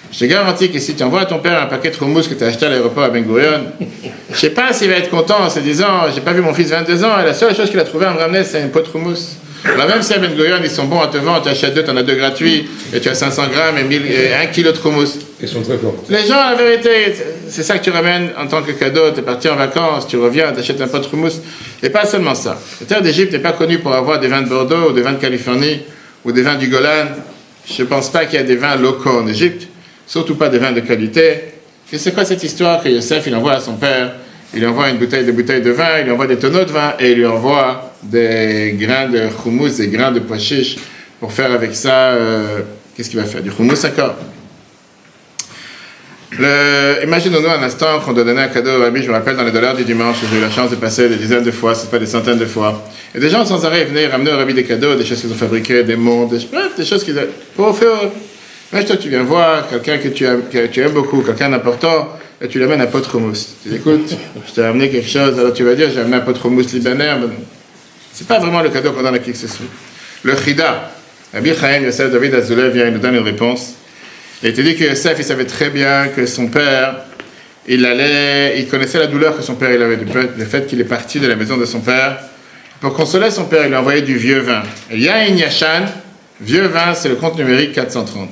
Je te garantis que si tu envoies à ton père un paquet de hummus que tu as acheté à l'aéroport à Ben Gurion, je ne sais pas s'il va être content en se disant j'ai pas vu mon fils 22 ans et la seule chose qu'il a trouvé à me ramener c'est une pot de hummus. Alors même si à Ben Gurion ils sont bons à te vendre, tu achètes deux, tu en as deux gratuits et tu as 500 grammes et 1 kilo de hummus. Ils sont très forts. Les gens, la vérité, c'est ça que tu ramènes en tant que cadeau. Tu es parti en vacances, tu reviens, tu achètes un pot de hummus. Et pas seulement ça. La terre d'Égypte n'est pas connue pour avoir des vins de Bordeaux ou des vins de Californie ou des vins du Golan. Je ne pense pas qu'il y a des vins locaux en Égypte. Surtout pas des vins de qualité. Et c'est quoi cette histoire que Yosef, il envoie à son père? Il lui envoie une bouteille de vin, il lui envoie des tonneaux de vin et il lui envoie des grains de hummus, des grains de pois chiches pour faire avec ça, qu'est-ce qu'il va faire? Du hummus encore. Imaginons-nous un instant qu'on doit donner un cadeau au rabbi. Je me rappelle dans les dollars du dimanche, j'ai eu la chance de passer des dizaines de fois, c'est pas des centaines de fois. Et des gens sans arrêt venaient ramener au rabbi des cadeaux, des choses qu'ils ont fabriquées, des montres, des choses qu'ils ont... Pour offrir. Mais toi, tu viens voir quelqu'un que tu aimes beaucoup, quelqu'un d'important, et tu l'amènes un pot de houmous. Tu dis, écoute, je t'ai amené quelque chose, alors tu vas dire, j'ai amené un pot de houmous libanais. C'est pas vraiment le cadeau qu'on donne à qui que ce soit. Le chida, Rabbi Chaim Yosef David Azoulay vient et nous donne une réponse. Et il te dit que Yosef, il savait très bien que son père, il connaissait la douleur que son père il avait, le fait qu'il est parti de la maison de son père. Pour consoler son père, il lui a envoyé du vieux vin. Et Yain Yashan, vieux vin, c'est le compte numérique 430.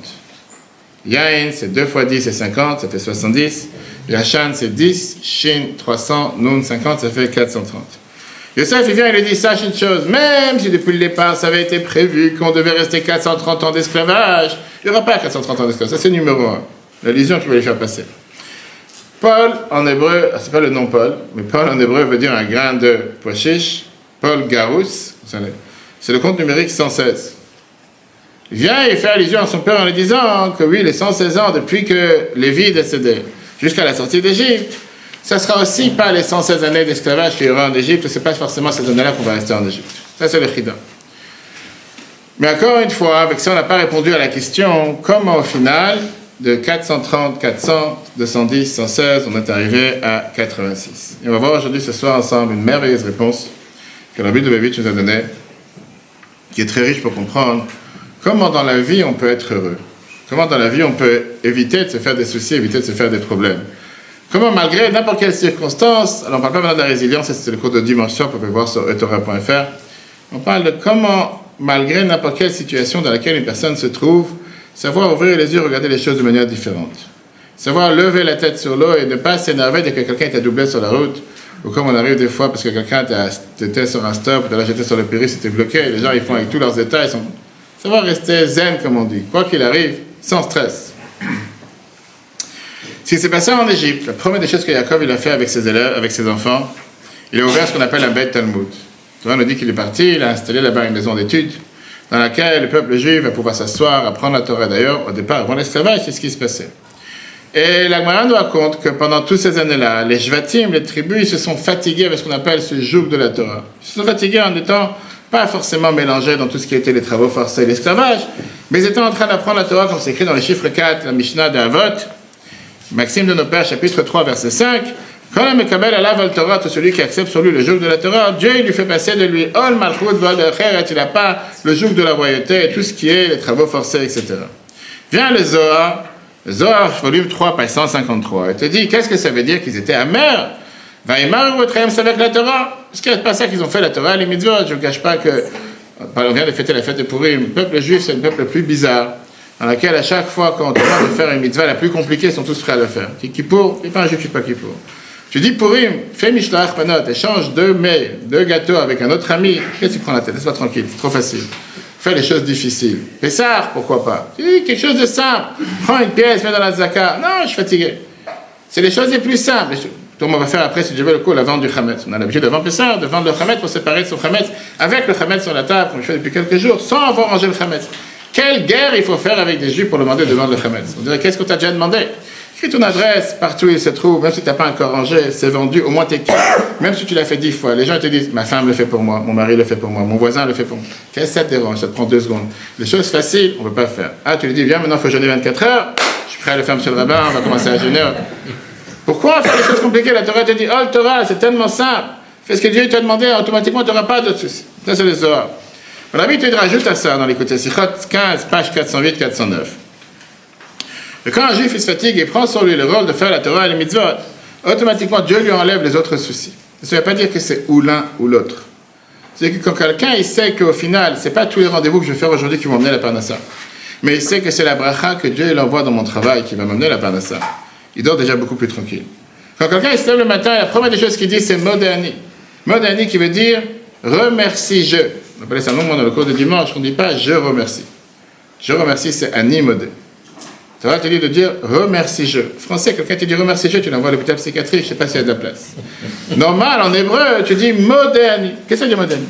Yain, c'est 2 fois 10, c'est 50, ça fait 70. Yashan, c'est 10, Shin, 300, Nun, 50, ça fait 430. Yosef, il vient et lui dit, sache une chose, même si depuis le départ, ça avait été prévu qu'on devait rester 430 ans d'esclavage, il n'y aura pas 430 ans d'esclavage, ça c'est numéro 1, l'allusion qu'il va lui faire passer. Paul, en hébreu, c'est pas le nom Paul, mais Paul en hébreu veut dire un grain de pois chiche, Paul Garous, c'est le compte numérique 116. Il vient et fait allusion à son père en lui disant que oui, les 116 ans depuis que Lévi est décédé, jusqu'à la sortie d'Égypte, ça sera aussi pas les 116 années d'esclavage qu'il y aura en Égypte, c'est pas forcément ces années-là qu'on va rester en Égypte. Ça, c'est le chida. Mais encore une fois, avec ça, on n'a pas répondu à la question comment au final, de 430, 400, 210, 116, on est arrivé à 86. Et on va voir aujourd'hui, ce soir, ensemble, une merveilleuse réponse que Rabbi Dubavitch nous a donnée, qui est très riche pour comprendre comment dans la vie on peut être heureux. Comment dans la vie on peut éviter de se faire des soucis, éviter de se faire des problèmes. Comment, malgré n'importe quelle circonstance, alors on ne parle pas maintenant de la résilience, c'est le cours de dimanche soir, vous pouvez voir sur etora.fr, on parle de comment, malgré n'importe quelle situation dans laquelle une personne se trouve, savoir ouvrir les yeux, regarder les choses de manière différente. Savoir lever la tête sur l'eau et ne pas s'énerver dès que quelqu'un t'a doublé sur la route, ou comme on arrive des fois parce que quelqu'un était sur un stop, là j'étais sur le péri, c'était bloqué, et les gens ils font avec tous leurs états, ils sont... Savoir rester zen, comme on dit, quoi qu'il arrive, sans stress. Ce qui s'est passé en Égypte, la première des choses que Jacob il a fait avec ses élèves, avec ses enfants, il a ouvert ce qu'on appelle un Beit Talmud. On nous dit qu'il est parti, il a installé là-bas une maison d'études dans laquelle le peuple juif va pouvoir s'asseoir, apprendre la Torah. D'ailleurs, au départ, avant l'esclavage, c'est ce qui se passait. Et la Gemara nous raconte que pendant toutes ces années-là, les Shvatim, les tribus, ils se sont fatigués avec ce qu'on appelle ce joug de la Torah. Ils se sont fatigués en étant pas forcément mélangés dans tout ce qui était les travaux forcés et l'esclavage, mais ils étaient en train d'apprendre la Torah, comme c'est écrit dans les chiffres 4, la Mishnah de Avot, Maxime de nos Pères, chapitre 3, verset 5. Quand la Mekabel ala vol Torah, tout celui qui accepte sur lui le joug de la Torah, Dieu il lui fait passer de lui Ol Malchut vol Echer, et il n'a pas le joug de la royauté et tout ce qui est les travaux forcés, etc. Vient le Zohar, volume 3, page 153, et te dit qu'est-ce que ça veut dire qu'ils étaient amers? Vaïmar ou Etrem avec la Torah? Parce qu'il n'y a pas ça qu'ils ont fait la Torah, les mitzvot. Je ne cache pas que, on vient de fêter la fête de Purim, le peuple juif c'est le peuple le plus bizarre, dans laquelle à chaque fois quand on demande de faire une mitzvah la plus compliquée, ils sont tous prêts à le faire. Kippour, il n'est pas un juif qui n'est pas Kippour. Tu dis Purim, fais Mishlach Panot, échange 2 mets, 2 gâteaux avec un autre ami, qu'est-ce que tu prends la tête? Laisse-moi tranquille, c'est trop facile. Fais les choses difficiles. Pessah, pourquoi pas? Tu dis quelque chose de simple, prends une pièce, mets dans la zaka. Non, je suis fatigué. C'est les choses les plus simples. Tout le monde va faire après, si Dieu veut le coup, la vente du Chametz. On a l'habitude de vendre Pessah, de vendre le Chametz pour séparer de son Chametz, avec le Chametz sur la table, comme je fais depuis quelques jours, sans avoir mangé le Chametz. Quelle guerre il faut faire avec des juifs pour demander de vendre le Chametz? On dirait, qu'est-ce qu'on t'a déjà demandé? Écris ton adresse, partout où il se trouve, même si tu n'as pas encore rangé, c'est vendu, au moins t'es qui? Même si tu l'as fait 10 fois, les gens te disent, ma femme le fait pour moi, mon mari le fait pour moi, mon voisin le fait pour moi. Qu'est-ce que ça te dérange? Ça te prend 2 secondes. Les choses faciles, on ne peut pas faire. Ah, tu lui dis, viens, maintenant il faut jeûner 24 heures, je suis prêt à le faire, monsieur le rabbin, on va commencer à jeûner. Pourquoi faire des choses compliquées? La Torah te dit, oh, le Torah, c'est tellement simple. Fais ce que Dieu t'a demandé, automatiquement, tu n'auras pas de soucis. Ça, c'est le Zohar. On a te rajoute à ça dans les côtés Sichot 15, page 408-409. Et quand un juif il se fatigue et prend sur lui le rôle de faire la Torah et les mitzvot, automatiquement Dieu lui enlève les autres soucis. Ça ne veut pas dire que c'est ou l'un ou l'autre. C'est que quand quelqu'un il sait qu'au final, ce n'est pas tous les rendez-vous que je vais faire aujourd'hui qui vont m'emmener à la parnassa, mais il sait que c'est la bracha que Dieu il envoie dans mon travail qui va m'amener à la parnassa, il dort déjà beaucoup plus tranquille. Quand quelqu'un il se lève le matin, la première des choses qu'il dit c'est Modani. Modani qui veut dire remercie-je. On appelle ça non dans le cours de dimanche, on ne dit pas je remercie. Je remercie, c'est Ani Modé. Tu vas te dire de dire remercie-je. Français, quelqu'un te dit remercie-je, tu l'envoies à l'hôpital psychiatrique, je ne sais pas s'il y a de la place. Normal, en hébreu, tu dis Modani. Qu'est-ce que ça veut dire Modani?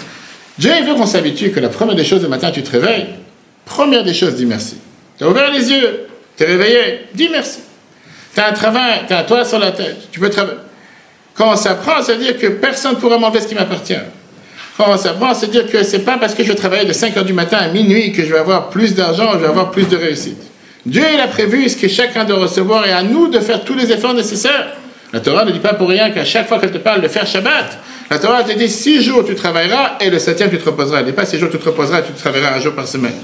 Dieu veut qu'on s'habitue que la première des choses le matin, tu te réveilles. Première des choses, dis merci. Tu as ouvert les yeux, tu es réveillé, dis merci. Tu as un travail, tu as un toit sur la tête, tu peux travailler. Quand on s'apprend, ça veut dire que personne ne pourra m'enlever ce qui m'appartient. Quand on s'apprend, c'est dire que c'est pas parce que je vais travailler de 5h du matin à minuit que je vais avoir plus d'argent, je vais avoir plus de réussite. Dieu, il a prévu ce que chacun doit recevoir et à nous de faire tous les efforts nécessaires. La Torah ne dit pas pour rien qu'à chaque fois qu'elle te parle de faire Shabbat, la Torah te dit 6 jours tu travailleras et le 7e tu te reposeras. Elle ne dit pas 6 jours tu te reposeras et tu travailleras 1 jour par semaine.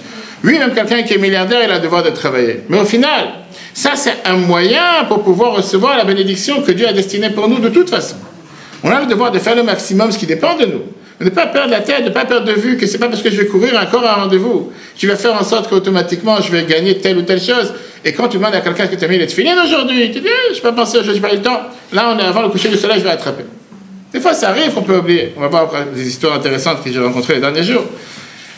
Oui, même quelqu'un qui est milliardaire, il a le devoir de travailler. Mais au final, ça c'est un moyen pour pouvoir recevoir la bénédiction que Dieu a destinée pour nous de toute façon. On a le devoir de faire le maximum, ce qui dépend de nous. De ne pas perdre la tête, de ne pas perdre de vue que c'est pas parce que je vais courir encore à un rendez-vous. Tu vas faire en sorte qu'automatiquement je vais gagner telle ou telle chose. Et quand tu demandes à quelqu'un que tu as mis les tefilines aujourd'hui, tu dis, je n'ai pas pensé, je n'ai pas eu le temps. Là, on est avant le coucher du soleil, je vais attraper. Des fois, ça arrive qu'on peut oublier. On va voir des histoires intéressantes que j'ai rencontrées les derniers jours.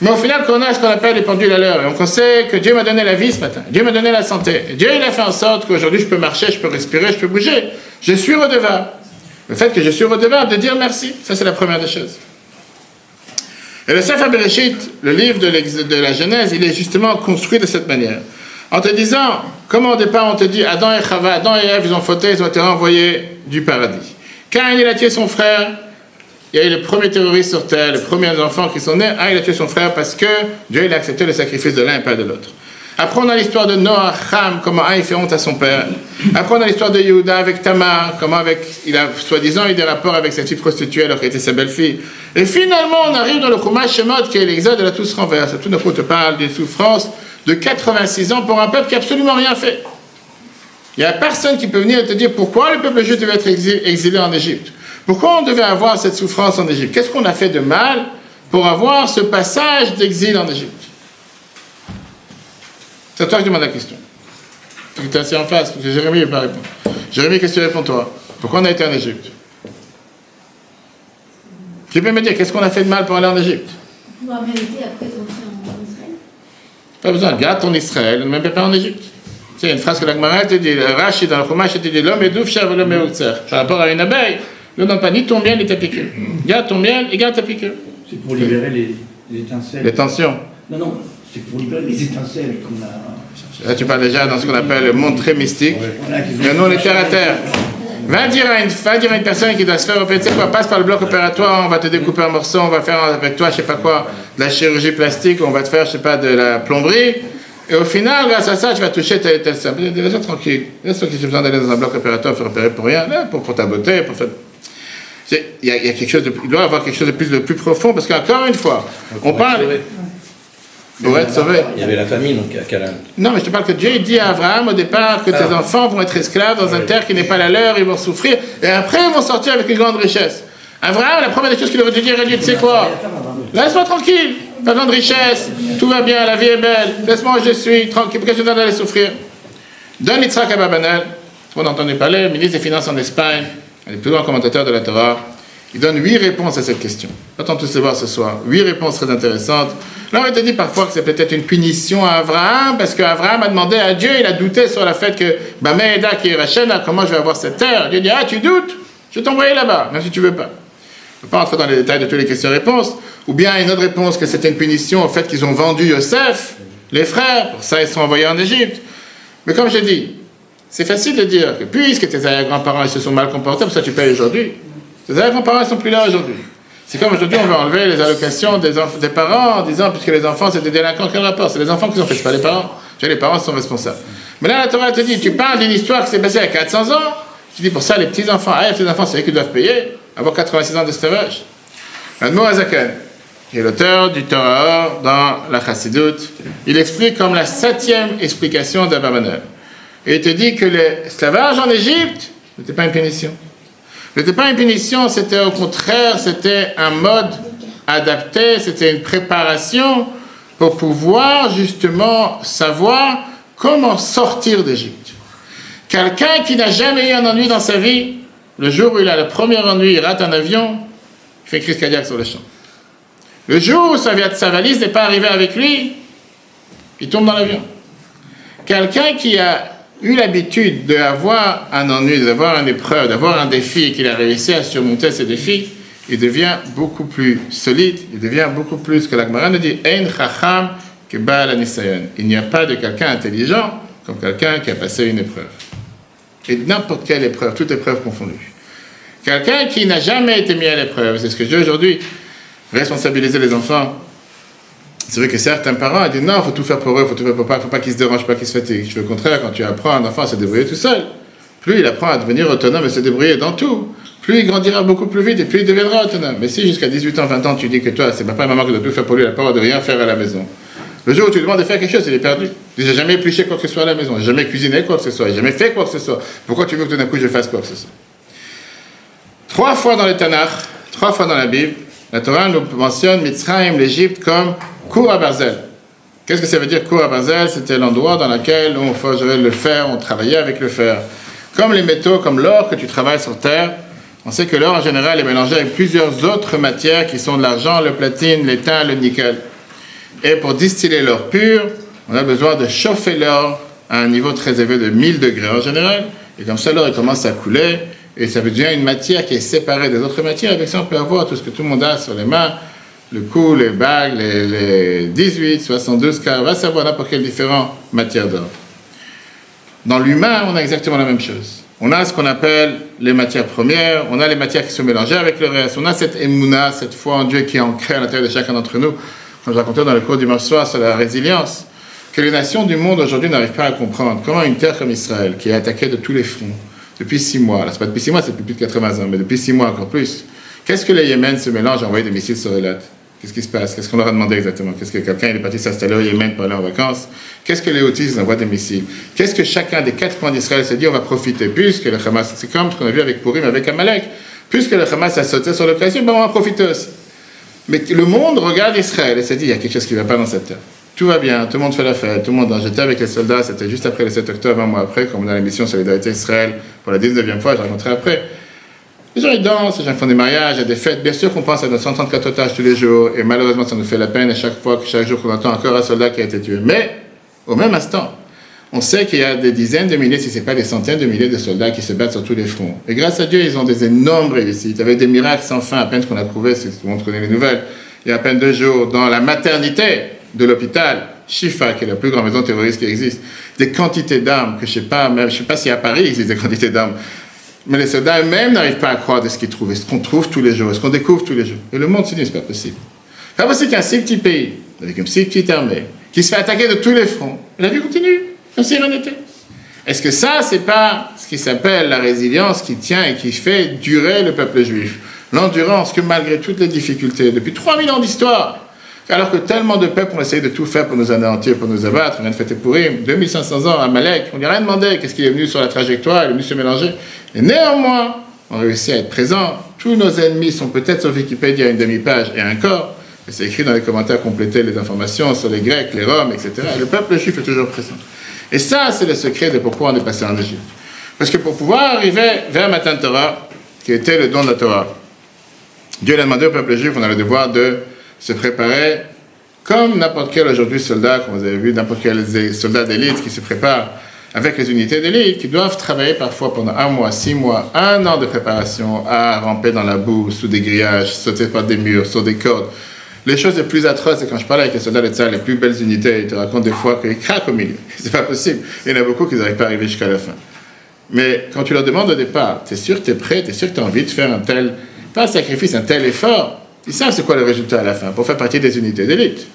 Mais au final, quand on a ce qu'on appelle les pendules à l'heure, et on sait que Dieu m'a donné la vie ce matin, Dieu m'a donné la santé. Dieu, il a fait en sorte qu'aujourd'hui, je peux marcher, je peux respirer, je peux bouger. Je suis redevable. Le fait que je suis redevable, de dire merci, ça c'est la première des choses. Et le Sefer Bereshit, le livre de la Genèse, il est justement construit de cette manière. En te disant, comme au départ on te dit, Adam et Chava, Adam et Ève, ils ont fauté, ils ont été renvoyés du paradis. Caïn, il a tué son frère, il y a eu les premiers terroristes sur terre, les premiers enfants qui sont nés, il a tué son frère parce que Dieu, il a accepté le sacrifice de l'un et pas de l'autre. Après, on a l'histoire de Noah, Ham, comment il fait honte à son père. Après, on a l'histoire de Yehuda avec Tamar, comment il a soi-disant eu des rapports avec cette fille prostituée alors qu'elle était sa belle-fille. Et finalement, on arrive dans le Chumash Shemot qui est l'Exode et là tout se renverse. Tout d'un coup, on te parle d'une souffrance de 86 ans pour un peuple qui n'a absolument rien fait. Il n'y a personne qui peut venir et te dire pourquoi le peuple juif devait être exilé en Égypte. Pourquoi on devait avoir cette souffrance en Égypte? Qu'est-ce qu'on a fait de mal pour avoir ce passage d'exil en Égypte? C'est toi qui demandes la question. Tu es assis en face, parce que Jérémie ne veut pas répondre. Jérémie, qu'est-ce que tu réponds toi? Pourquoi on a été en Égypte? Tu peux me dire, qu'est-ce qu'on a fait de mal pour aller en Égypte? Pouvoir mériter après rentrer en Israël. Pas besoin, garde ton Israël, ne même pas en Égypte. Tu sais, il y a une phrase que la Gemara te dit, Rashi dans le Chumash te dit, l'homme est douf, cher, l'homme est oxer. Par rapport à une abeille, ne donne pas ni ton miel ni ta piqûre. Garde ton miel et garde ta piqûre. C'est pour libérer les étincelles. Les tensions. Non, c'est pour libérer les étincelles qu'on a. Là, tu parles déjà dans ce qu'on appelle le monde très mystique. Mais nous, on est terre à terre. Va dire à une personne qui doit se faire opérer, tu sais quoi, passe par le bloc opératoire, on va te découper en morceaux, on va faire avec toi, je sais pas quoi, de la chirurgie plastique, on va te faire, je sais pas, de la plomberie. Et au final, grâce à ça, tu vas toucher tel et tel ça. Laisse-toi tranquille. Laisse-toi qu'il y a besoin d'aller dans un bloc opératoire, faire opérer pour rien, là, pour ta beauté, pour faire. Il y a quelque chose il doit y avoir quelque chose de plus profond, parce qu'encore une fois, on parle. Pour être sauvé. Il y avait la famine, donc à Canaan. Non, mais je te parle que Dieu il dit à Abraham au départ que tes enfants vont être esclaves dans une terre qui n'est pas la leur, ils vont souffrir, et après ils vont sortir avec une grande richesse. Abraham, la première des choses qu'il aurait dû dire, il a dit, tu sais quoi, laisse-moi tranquille, pas besoin de richesse, tout va bien, la vie est belle, laisse-moi où je suis, tranquille, pourquoi je dois aller souffrir? Donne Yitzhak à Abarbanel, tout le monde a entendu parler, ministre des Finances en Espagne, un des plus grands commentateurs de la Torah. Il donne 8 réponses à cette question. Attends tous les voir ce soir. 8 réponses très intéressantes. Là, on te dit parfois que c'est peut-être une punition à Abraham, parce qu'Abraham a demandé à Dieu, il a douté sur le fait que Bameida qui est Rachena, comment je vais avoir cette terre? Dieu dit, tu doutes? Je vais t'envoyer là-bas, même si tu veux pas. Je ne vais pas entrer dans les détails de toutes les questions-réponses. Ou bien une autre réponse que c'était une punition au fait qu'ils ont vendu Yosef, les frères, pour ça ils sont envoyés en Égypte. Mais comme j'ai dit, c'est facile de dire que puisque tes arrière-grands-parents ils se sont mal comportés, pour ça tu payes aujourd'hui. Tes arrière-grands-parents ne sont plus là aujourd'hui. C'est comme aujourd'hui, on va enlever les allocations des parents en disant, puisque les enfants c'est des délinquants, quel rapport? C'est les enfants qui ont fait, c'est pas les parents. Tu vois, les parents sont responsables. Mais là, la Torah te dit, tu parles d'une histoire qui s'est passée il y a 400 ans, tu dis pour ça, les petits-enfants, les petits-enfants, c'est eux qui doivent payer, avoir 86 ans d'esclavage. L'Admor Hazaken, qui est l'auteur du Torah dans la Chassidoute, il explique comme la 7e explication d'Abarbanel. Et il te dit que l'esclavage en Égypte n'était pas une punition. N'était pas une punition, c'était au contraire, c'était un mode adapté, c'était une préparation pour pouvoir justement savoir comment sortir d'Égypte. Quelqu'un qui n'a jamais eu un ennui dans sa vie, le jour où il a le premier ennui, il rate un avion, il fait crise cardiaque sur le champ. Le jour où sa valise n'est pas arrivée avec lui, il tombe dans l'avion. Quelqu'un qui a eu l'habitude d'avoir un ennui, d'avoir une épreuve, d'avoir un défi et qu'il a réussi à surmonter ce défi, il devient beaucoup plus solide, il devient beaucoup plus que la Gemara nous dit Ein chacham que Baal hanisayon. Il n'y a pas de quelqu'un intelligent comme quelqu'un qui a passé une épreuve. Et n'importe quelle épreuve, toute épreuve confondue. Quelqu'un qui n'a jamais été mis à l'épreuve, c'est ce que je dis aujourd'hui, responsabiliser les enfants. C'est vrai que certains parents disent non, il faut tout faire pour eux, il faut tout faire pour eux, il ne faut pas qu'ils se dérangent, pas qu'ils se fatiguent. Je veux au contraire, quand tu apprends un enfant à se débrouiller tout seul, plus il apprend à devenir autonome et se débrouiller dans tout, plus il grandira beaucoup plus vite et plus il deviendra autonome. Mais si jusqu'à 18 ans, 20 ans, tu dis que toi, c'est papa et maman qui doivent tout faire pour lui, il n'a pas le droit de rien faire à la maison. Le jour où tu lui demandes de faire quelque chose, il est perdu. Il n'a jamais épluché quoi que ce soit à la maison, il n'a jamais cuisiné quoi que ce soit, il n'a jamais fait quoi que ce soit. Pourquoi tu veux que tout d'un coup je fasse quoi que ce soit? 3 fois dans le Tanakh, 3 fois dans la Bible, la Torah nous mentionne Mitzrayim, l'Égypte, comme Kour à Barzel. Qu'est-ce que ça veut dire Kour à Barzel? C'était l'endroit dans lequel on forgerait le fer, on travaillait avec le fer. Comme les métaux, comme l'or que tu travailles sur terre, on sait que l'or en général est mélangé avec plusieurs autres matières qui sont de l'argent, le platine, l'étain, le nickel. Et pour distiller l'or pur, on a besoin de chauffer l'or à un niveau très élevé de 1000 degrés en général. Et comme ça, l'or il commence à couler. Et ça devient une matière qui est séparée des autres matières. Avec ça, on peut avoir tout ce que tout le monde a sur les mains. Le cou, les bagues, les 18, 72 carats. On va savoir n'importe quelle différente matière d'or. Dans l'humain, on a exactement la même chose. On a ce qu'on appelle les matières premières. On a les matières qui sont mélangées avec le reste. On a cette émouna, cette foi en Dieu qui est ancrée à l'intérieur de chacun d'entre nous. Comme je racontais dans le cours dimanche soir sur la résilience, que les nations du monde aujourd'hui n'arrivent pas à comprendre comment une terre comme Israël, qui est attaquée de tous les fronts, depuis 6 mois, là c'est pas depuis 6 mois, c'est depuis plus de 80 ans, mais depuis 6 mois encore plus, qu'est-ce que les Yémen se mélangent à envoyer des missiles sur Eilat? Qu'est-ce qui se passe? Qu'est-ce qu'on leur a demandé exactement? Qu'est-ce que quelqu'un est parti s'installer au Yémen pour aller en vacances? Qu'est-ce que les Houthis envoient des missiles? Qu'est-ce que chacun des 4 coins d'Israël s'est dit? On va profiter, puisque le Hamas, c'est comme ce qu'on a vu avec Purim, avec Amalek, puisque le Hamas a sauté sur l'occasion, ben on va en profiter aussi. Mais le monde regarde Israël et s'est dit, il y a quelque chose qui ne va pas dans cette terre. Tout va bien, tout le monde fait la fête, tout le monde. J'étais avec les soldats, c'était juste après le 7 octobre, un mois après, comme on a l'émission Solidarité Israël pour la 19e fois, je raconterai après. Les gens ils dansent, les gens font des mariages, il y a des fêtes. Bien sûr qu'on pense à nos 134 otages tous les jours, et malheureusement ça nous fait la peine à chaque fois, chaque jour qu'on entend encore un soldat qui a été tué. Mais, au même instant, on sait qu'il y a des dizaines de milliers, si ce n'est pas des centaines de milliers de soldats qui se battent sur tous les fronts. Et grâce à Dieu, ils ont des énormes réussites, avec des miracles sans fin, à peine ce qu'on a trouvé, si tout le monde connaît les nouvelles. Il y a à peine 2 jours, dans la maternité de l'hôpital, Shifa, qui est la plus grande maison terroriste qui existe, des quantités d'armes que je ne sais pas si à Paris il existe des quantités d'armes, mais les soldats eux-mêmes n'arrivent pas à croire de ce qu'ils trouvent, et ce qu'on trouve tous les jours, et ce qu'on découvre tous les jours. Et le monde se dit, c'est pas possible. C'est pas possible qu'un si petit pays, avec une si petite armée, qui se fait attaquer de tous les fronts, et la vie continue, comme si rien n'était. Est-ce que ça, c'est pas ce qui s'appelle la résilience qui tient et qui fait durer le peuple juif? L'endurance que malgré toutes les difficultés, depuis 3000 ans d'histoire, alors que tellement de peuples ont essayé de tout faire pour nous anéantir, pour nous abattre, on vient de fêter Purim, 2500 ans à Amalek, on n'y a rien demandé, qu'est-ce qu'il est venu sur la trajectoire, il est venu se mélanger, et néanmoins, on réussit à être présents. Tous nos ennemis sont peut-être sur Wikipédia une demi-page et un corps, et c'est écrit dans les commentaires complétés les informations sur les Grecs, les Roms, etc. Et le peuple juif est toujours présent. Et ça, c'est le secret de pourquoi on est passé en Égypte. Parce que pour pouvoir arriver vers Matan Torah, qui était le don de la Torah, Dieu a demandé au peuple juif, on a le devoir de se préparer comme n'importe quel aujourd'hui soldat, comme vous avez vu, n'importe quel soldat d'élite qui se prépare avec les unités d'élite, qui doivent travailler parfois pendant 1 mois, 6 mois, 1 an de préparation à ramper dans la boue, sous des grillages, sauter par des murs, sur des cordes. Les choses les plus atroces, c'est quand je parle avec les soldats de Tsahal, les plus belles unités, ils te racontent des fois qu'ils craquent au milieu. C'est pas possible. Il y en a beaucoup qui n'arrivent pas à arriver jusqu'à la fin. Mais quand tu leur demandes au départ, tu es sûr que tu es prêt, tu es sûr que tu as envie de faire un tel, pas un sacrifice, un tel effort, ils savent c'est quoi le résultat à la fin, pour faire partie des unités d'élite.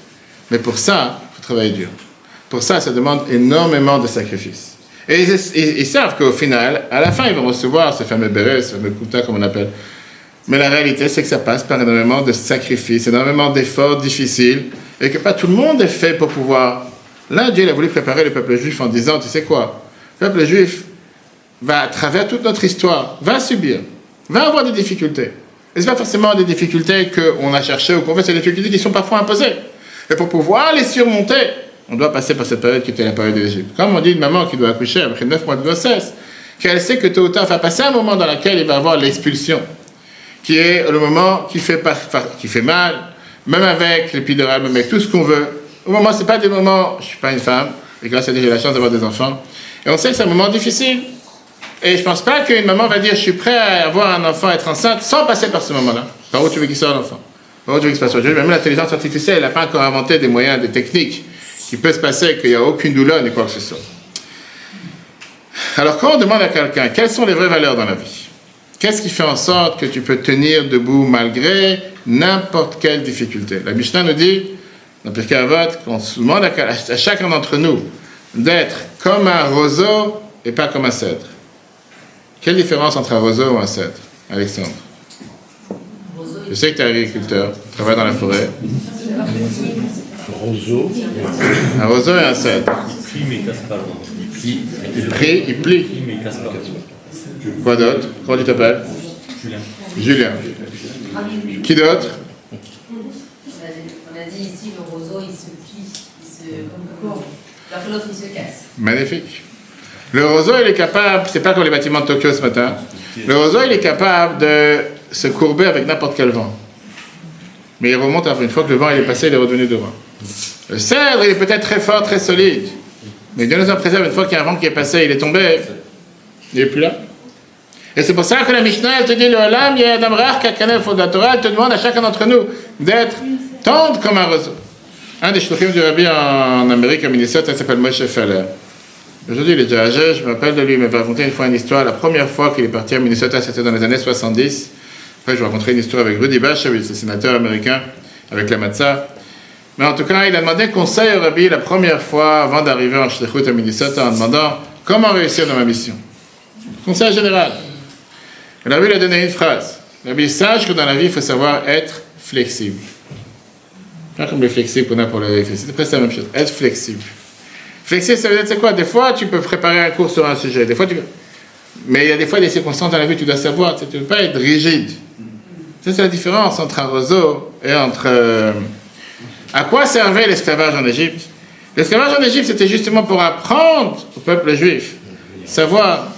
Mais pour ça, il faut travailler dur. Pour ça demande énormément de sacrifices. Et ils savent qu'au final, à la fin, ils vont recevoir ce fameux béret, ce fameux kouta, comme on appelle. Mais la réalité, c'est que ça passe par énormément de sacrifices, énormément d'efforts difficiles, et que pas tout le monde est fait pour pouvoir. Là, Dieu il a voulu préparer le peuple juif en disant, tu sais quoi, le peuple juif va, à travers toute notre histoire, va subir, va avoir des difficultés. Et ce n'est pas forcément des difficultés qu'on a cherchées ou qu'on fait, c'est des difficultés qui sont parfois imposées. Et pour pouvoir les surmonter, on doit passer par cette période qui était la période de l'Égypte. Comme on dit une maman qui doit accoucher après 9 mois de grossesse, qu'elle sait que tôt ou tard, va passer un moment dans lequel il va avoir l'expulsion, qui est le moment qui fait mal, même avec l'épidural, même avec tout ce qu'on veut. Au moment, ce n'est pas des moments, je ne suis pas une femme, et grâce à Dieu, j'ai la chance d'avoir des enfants. Et on sait que c'est un moment difficile. Et je ne pense pas qu'une maman va dire, je suis prêt à avoir un enfant, être enceinte, sans passer par ce moment-là. Par où tu veux qu'il soit l'enfant? Par où tu veux qu'il se passe? Même l'intelligence artificielle, elle n'a pas encore inventé des moyens, des techniques qui peuvent se passer, qu'il n'y a aucune douleur ni quoi que ce soit. Alors quand on demande à quelqu'un quelles sont les vraies valeurs dans la vie, qu'est-ce qui fait en sorte que tu peux tenir debout malgré n'importe quelle difficulté? La Mishnah nous dit, dans Pirkei Avot, qu'on se demande à chacun d'entre nous d'être comme un roseau et pas comme un cèdre. Quelle différence entre un roseau ou un cèdre, Alexandre? Je sais que tu es agriculteur, tu travailles dans la forêt. Roseau. Un roseau et un cèdre. Il plie mais il casse pas. Il plie. Mais il casse pas. Quoi d'autre? Comment tu t'appelles? Julien. Qui d'autre? On a dit ici, le roseau, il se plie, comme le corps. Alors que l'autre, il se casse. Magnifique. Le roseau, il est capable, c'est pas comme les bâtiments de Tokyo ce matin, le roseau, il est capable de se courber avec n'importe quel vent. Mais il remonte après, une fois que le vent il est passé, il est redevenu droit. Le cèdre, il est peut-être très fort, très solide. Mais Dieu nous en préserve, une fois qu'il y a un vent qui est passé, il est tombé, il n'est plus là. Et c'est pour ça que la Mishnah, elle te dit, le Olam, il y a un Amrach, Kakanel, de la Torah, elle te demande à chacun d'entre nous d'être tendre comme un roseau. Un des shluchim du Rabbi en Amérique, à Minnesota, il s'appelle Moshe Feller. Aujourd'hui, il est déjà âgé, je me rappelle de lui, il m'a raconté une fois une histoire. La première fois qu'il est parti à Minnesota, c'était dans les années 70. Après, je vais raconter une histoire avec Rudy Bashevitz, le sénateur américain, avec la Matzah. Mais en tout cas, il a demandé conseil au Rabbi la première fois, avant d'arriver en shlichut à Minnesota, en demandant comment réussir dans ma mission. Conseil général. Le Rabbi lui a donné une phrase. Le Rabbi, sache que dans la vie, il faut savoir être flexible. Pas comme le flexible qu'on a pour l'électricité, c'est presque la même chose. Être flexible. Flexible, ça veut dire, c'est quoi? Des fois, tu peux préparer un cours sur un sujet. Des fois, mais il y a des fois des circonstances dans la vie que tu dois savoir. Tu ne peux pas être rigide. Ça, c'est la différence entre un roseau et entre... À quoi servait l'esclavage en Égypte? L'esclavage en Égypte, c'était justement pour apprendre au peuple juif, savoir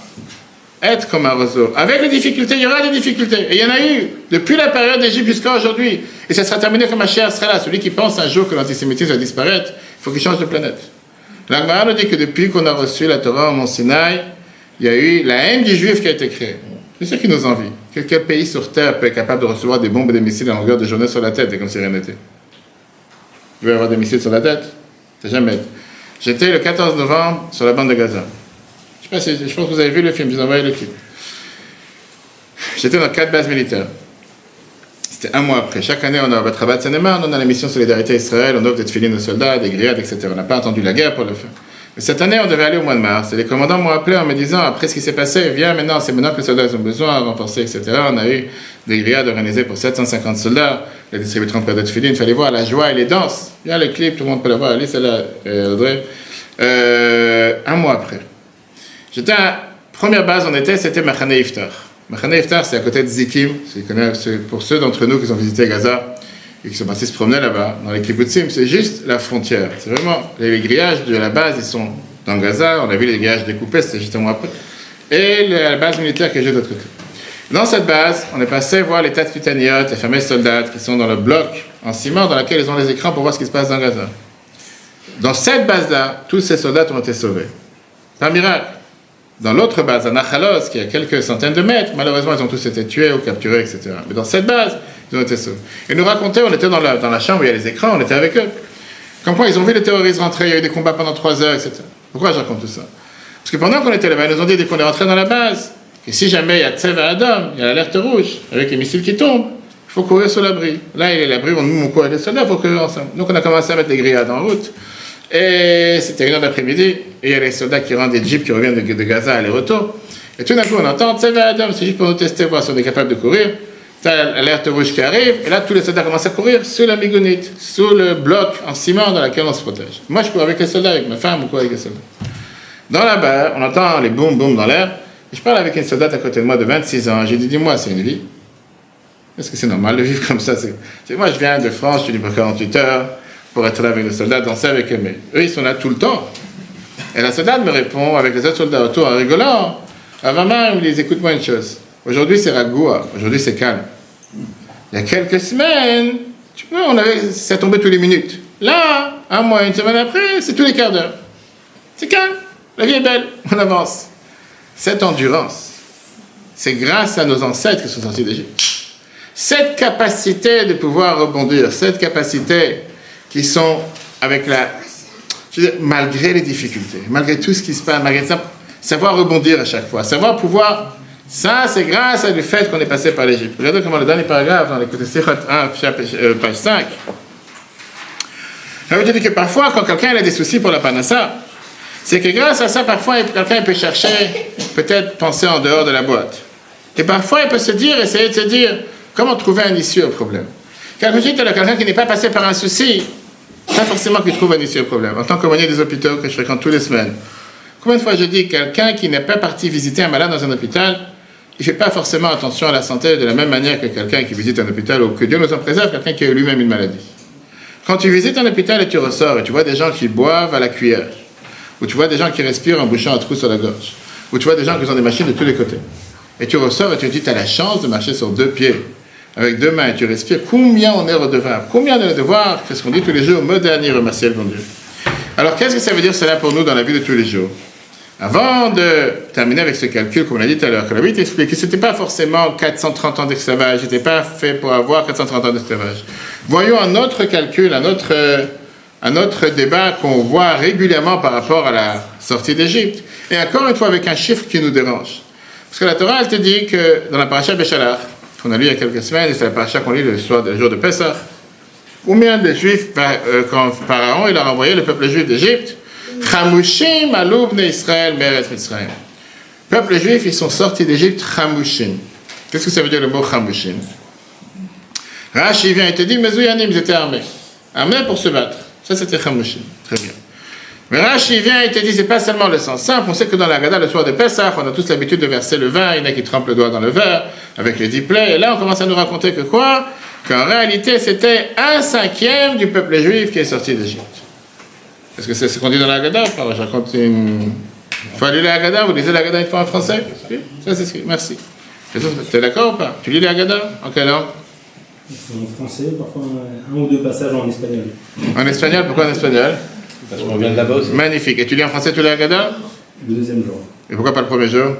être comme un roseau. Avec les difficultés, il y aura des difficultés. Et il y en a eu depuis la période d'Égypte jusqu'à aujourd'hui. Et ça sera terminé comme un chien sera là. Celui qui pense un jour que l'antisémitisme va disparaître, il faut qu'il change de planète. La Gemara nous dit que depuis qu'on a reçu la Torah au Mont Sinaï, il y a eu la haine du juif qui a été créée. C'est ça qui nous envie. Quel pays sur Terre peut être capable de recevoir des bombes et des missiles à longueur de journée sur la tête, et comme si rien n'était? Vous pouvez avoir des missiles sur la tête? C'est jamais. J'étais le 14 novembre sur la bande de Gaza. Je pense que vous avez vu le film, je vous ai envoyé le clip. J'étais dans 4 bases militaires. C'était un mois après. Chaque année, on a à Rabat Sanéma, on a la mission Solidarité Israël, on offre des tefilines aux soldats, des grillades, etc. On n'a pas attendu la guerre pour le faire. Mais cette année, on devait aller au mois de mars. Et les commandants m'ont appelé en me disant, après ce qui s'est passé, viens maintenant, c'est maintenant que les soldats ont besoin, renforcer, etc. On a eu des grillades organisées pour 750 soldats, les distributeurs de paires de tefilines, il fallait voir la joie et les danses. Il y a le clip, tout le monde peut la voir, allez, celle-là, Audrey. Un mois après. J'étais à première base, c'était Machane Iftar. Machane Iftar, c'est à côté de Zikim. Pour ceux d'entre nous qui ont visité Gaza et qui sont partis se promener là-bas, dans les kibbutzim, c'est juste la frontière. C'est vraiment, les grillages de la base, ils sont dans Gaza. On a vu les grillages découpés, c'était juste un mois après. Et la base militaire qui est juste de l'autre côté. Dans cette base, on est passé voir les Tatzpitaniyot, les fameux soldats qui sont dans le bloc en ciment dans lequel ils ont les écrans pour voir ce qui se passe dans Gaza. Dans cette base-là, tous ces soldats ont été sauvés. C'est un miracle. Dans l'autre base, à Nachalos, qui est à quelques centaines de mètres, malheureusement, ils ont tous été tués ou capturés, etc. Mais dans cette base, ils ont été sauvés. Ils nous racontaient, on était dans la chambre où il y a les écrans, on était avec eux. Comme quoi, ils ont vu les terroristes rentrer, il y a eu des combats pendant 3 heures, etc. Pourquoi je raconte tout ça? Parce que pendant qu'on était là-bas, ils nous ont dit, dès qu'on est rentré dans la base, que si jamais il y a Tseva Adam, il y a l'alerte rouge, avec les missiles qui tombent, il faut courir sur l'abri. Là, il est l'abri, on court avec les soldats, il faut courir ensemble. Donc, on a commencé à mettre les grillades en route. Et c'était 1h d'après-midi, et il y a les soldats qui rentrent des jeeps qui reviennent de Gaza aller-retour. Et tout d'un coup, on entend, Tseva Adam, c'est juste pour nous tester, voir si on est capable de courir. T'as l'alerte rouge qui arrive, et là, tous les soldats commencent à courir sous la migounite, sous le bloc en ciment dans lequel on se protège. Moi, je cours avec les soldats, avec ma femme, ou quoi avec les soldats. Dans la barre, on entend les boum boum dans l'air. Je parle avec une soldate à côté de moi de 26 ans. J'ai dit, dis-moi, c'est une vie? Est-ce que c'est normal de vivre comme ça? Moi, je viens de France, je suis libre 48 heures pour être là avec les soldats, danser avec eux. Mais eux, ils sont là tout le temps. Et la soldate me répond, avec les autres soldats autour, en rigolant. Avama, il me dit, écoute-moi une chose. Aujourd'hui, c'est ragoua. Aujourd'hui, c'est calme. Il y a quelques semaines, tu vois, ça tombait tous les minutes. Là, un mois, une semaine après, c'est tous les quarts d'heure. C'est calme. La vie est belle. On avance. Cette endurance, c'est grâce à nos ancêtres qui sont sortis d'Égypte. Cette capacité de pouvoir rebondir, cette capacité qui sont avec malgré les difficultés, malgré tout ce qui se passe, malgré ça, savoir rebondir à chaque fois, savoir pouvoir... Ça, c'est grâce au fait qu'on est passé par l'Égypte. Regardez comment le dernier paragraphe, dans l'écoute Sichot 1, page 5, ça veut dire que parfois, quand quelqu'un a des soucis pour la panassa, c'est que grâce à ça, parfois, quelqu'un peut chercher, peut-être penser en dehors de la boîte. Et parfois, il peut se dire, essayer de se dire, comment trouver un issue au problème. Quelqu'un qui n'est pas passé par un souci, pas forcément qu'il trouve un issue au problème. En tant qu'aumônier des hôpitaux que je fréquente tous les semaines, combien de fois je dis, quelqu'un qui n'est pas parti visiter un malade dans un hôpital, il ne fait pas forcément attention à la santé de la même manière que quelqu'un qui visite un hôpital ou que Dieu nous en préserve, quelqu'un qui a eu lui-même une maladie. Quand tu visites un hôpital et tu ressors et tu vois des gens qui boivent à la cuillère, ou tu vois des gens qui respirent en bouchant un trou sur la gorge, ou tu vois des gens qui ont des machines de tous les côtés, et tu ressors et tu te dis, tu as la chance de marcher sur 2 pieds, avec 2 mains, et tu respires, combien on est redevable, combien on est devoir, c'est ce qu'on dit tous les jours, me dernier remercier le bon Dieu. Alors qu'est-ce que ça veut dire cela pour nous dans la vie de tous les jours? Avant de terminer avec ce calcul, comme on l'a dit tout à l'heure, que la Bible t'explique que ce n'était pas forcément 430 ans d'esclavage, ce n'était pas fait pour avoir 430 ans d'esclavage. Voyons un autre calcul, un autre débat qu'on voit régulièrement par rapport à la sortie d'Égypte. Et encore une fois avec un chiffre qui nous dérange. Parce que la Torah, elle te dit que dans la paracha Béchalach, qu'on a lu il y a quelques semaines, et c'est la paracha qu'on lit le jour de Pessah, combien de Juifs, quand Pharaon il a renvoyé le peuple juif d'Égypte, Chamushim aloubne Israël meretz Mitzrayim. Peuple juif, ils sont sortis d'Égypte, Chamushim. Qu'est-ce que ça veut dire le mot Chamushim? Rashi vient et te dit, Mezouyanim, ils étaient armés. Armés pour se battre. Ça, c'était Chamushim. Très bien. Mais Rashi vient et te dit, c'est pas seulement le sens simple. On sait que dans la Haggadah, le soir de Pessah, on a tous l'habitude de verser le vin. Il y en a qui trempent le doigt dans le verre, avec les 10 plaies. Et là, on commence à nous raconter que quoi? Qu'en réalité, c'était 1/5 du peuple juif qui est sorti d'Égypte. Est-ce que c'est ce qu'on dit dans la Haggadah? Je raconte une... Il faut lire la Haggadah. Vous lisez la Haggadah une fois en français? Oui. Ça, c'est écrit. Merci. Tu es d'accord ou pas? Tu lis la Haggadah? En quelle langue? En français, parfois 1 ou 2 passages en espagnol. En espagnol? Pourquoi en espagnol? Parce qu'on vient de là-bas aussi. Magnifique. Et tu lis en français, tu lis la Haggadah? Le 2e jour. Et pourquoi pas le 1er jour?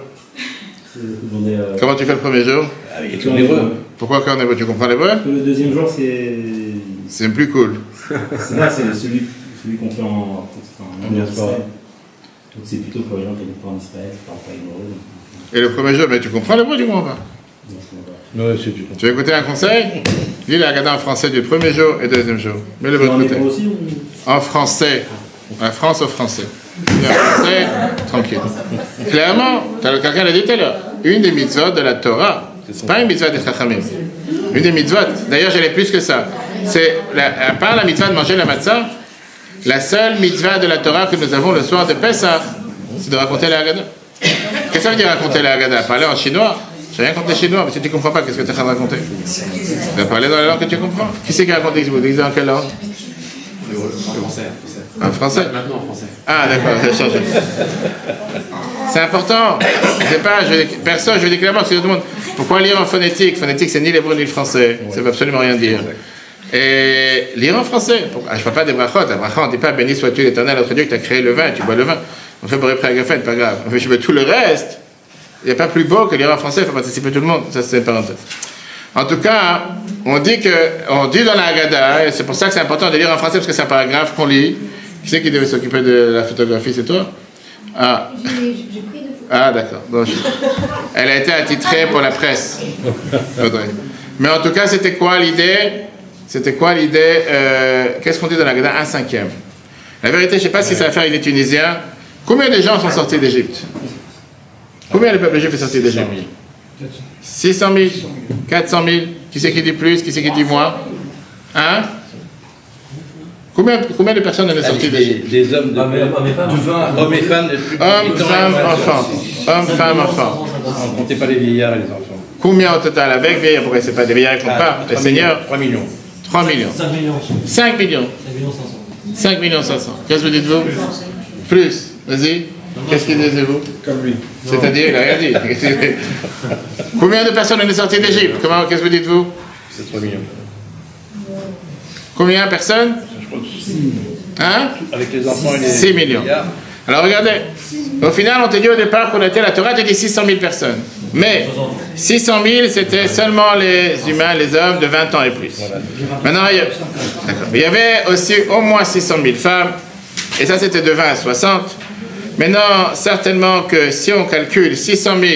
Comment tu fais le 1er jour? Avec l'hébreu. Pourquoi qu'en hébreu? Tu comprends l'hébreu? Le 2e jour, c'est... C'est plus cool. Là, c'est celui qu'on fait en Israël. Donc c'est plutôt pour les gens qui habitent pas en Israël, qui parlent pas hébreu. Et le 1er jour, mais tu comprends l'hébreu, tu comprends pas? Non, je comprends pas. Non, c'est du Tu veux écouter un conseil? Lis la Haggadah en français du 1er jour et 2e jour. Mets le En votre côté. hébreu aussi ou... En français. La France au français. Et en français, tranquille. Clairement, quelqu'un l'a dit tout à l'heure, une des mitzvot de la Torah, c'est pas une mitzvah des Chachamim. Une des mitzvot, d'ailleurs j'allais plus que ça, c'est, à part la mitzvah de manger la matzah, la seule mitzvah de la Torah que nous avons le soir de Pessah, c'est de raconter la Haggadah. Qu'est-ce que ça veut dire raconter la Haggadah? Parler en chinois? J'ai rien contre les chinois, mais si tu ne comprends pas, qu'est-ce que tu es en train de raconter? Tu vas parler dans la langue que tu comprends. Qui c'est qui a raconté? Vous dites dans quelle langue? En français. Maintenant en français. Ah d'accord, j'ai changé. C'est important. C'est pas, personne, je veux dire clairement, c'est tout le monde. Pourquoi lire en phonétique? Phonétique, c'est ni l'hébreu ni le français. Ça ne veut absolument rien dire. Et lire en français. Je ne parle pas des brachot. La bracha, on ne dit pas béni sois-tu l'Éternel, notre Dieu, qui t'a créé le vin, et tu bois le vin. On fait boré préagafen, pas grave. Mais je veux tout le reste. Il n'y a pas plus beau que lire en français, il faut participer tout le monde. Ça, c'est une parenthèse. En tout cas, on dit dans la Haggadah, et c'est pour ça que c'est important de lire en français, parce que c'est un paragraphe qu'on lit. Qui c'est qui devait s'occuper de la photographie, c'est toi? Ah. J'ai pris 2 photos. Ah, d'accord. Bon, elle a été attitrée pour la presse. Mais en tout cas, c'était quoi l'idée? C'était quoi l'idée? Qu'est-ce qu'on dit dans la Haggadah? 1/5. La vérité, je ne sais pas si ça va faire avec les Tunisiens. Combien de gens sont sortis d'Égypte? Combien le peuple juif est sorti d'Égypte? 600 000? 400 000? Qui c'est qui dit plus? Qui c'est qui dit moins? Hein? Combien de personnes en est sorti d'Égypte? Des hommes de... Hommes et femmes de plus de 8 ans. Hommes, femmes, enfants. Hommes, femmes, enfants. On ne comptait pas les vieillards et les enfants. Combien au total avec vieillards? Pourquoi c'est pas des vieillards qui ne comptent pas? Les seigneurs? 3 millions. 3 millions. 5 millions. 5 millions. 5 millions 500. Qu'est-ce que vous dites-vous? Plus. Vas-y. Qu'est-ce que dites-vous? Comme lui. C'est-à-dire, il n'a rien dit. Combien de personnes en est sorti d'Égypte? Qu'est-ce que vous dites-vous? C'est 3 millions. Combien de personnes? Hein? Avec les enfants et les 6 millions. vieillards. Alors regardez, au final on te dit au départ qu'on était, la Torah te dit 600 000 personnes. Mais 600 000 c'était seulement les humains, les hommes de 20 ans et plus. Maintenant il y avait aussi au moins 600 000 femmes, et ça c'était de 20 à 60. Maintenant, certainement que si on calcule 600 000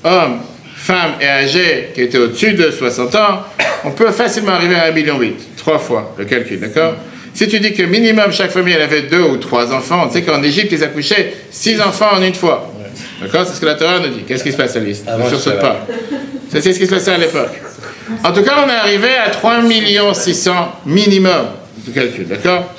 hommes, femmes et âgés qui étaient au-dessus de 60 ans, on peut facilement arriver à 1,8 million, 3 fois le calcul, d'accord? Si tu dis que minimum chaque famille elle avait 2 ou 3 enfants, tu sais qu'en Égypte ils accouchaient 6 enfants en une fois. D'accord? C'est ce que la Torah nous dit. Qu'est-ce qui se passe, Alice? Ne sursaute pas. C'est ce qui se passait à l'époque. En tout cas, on est arrivé à 3 600 000 minimum de calcul, d'accord?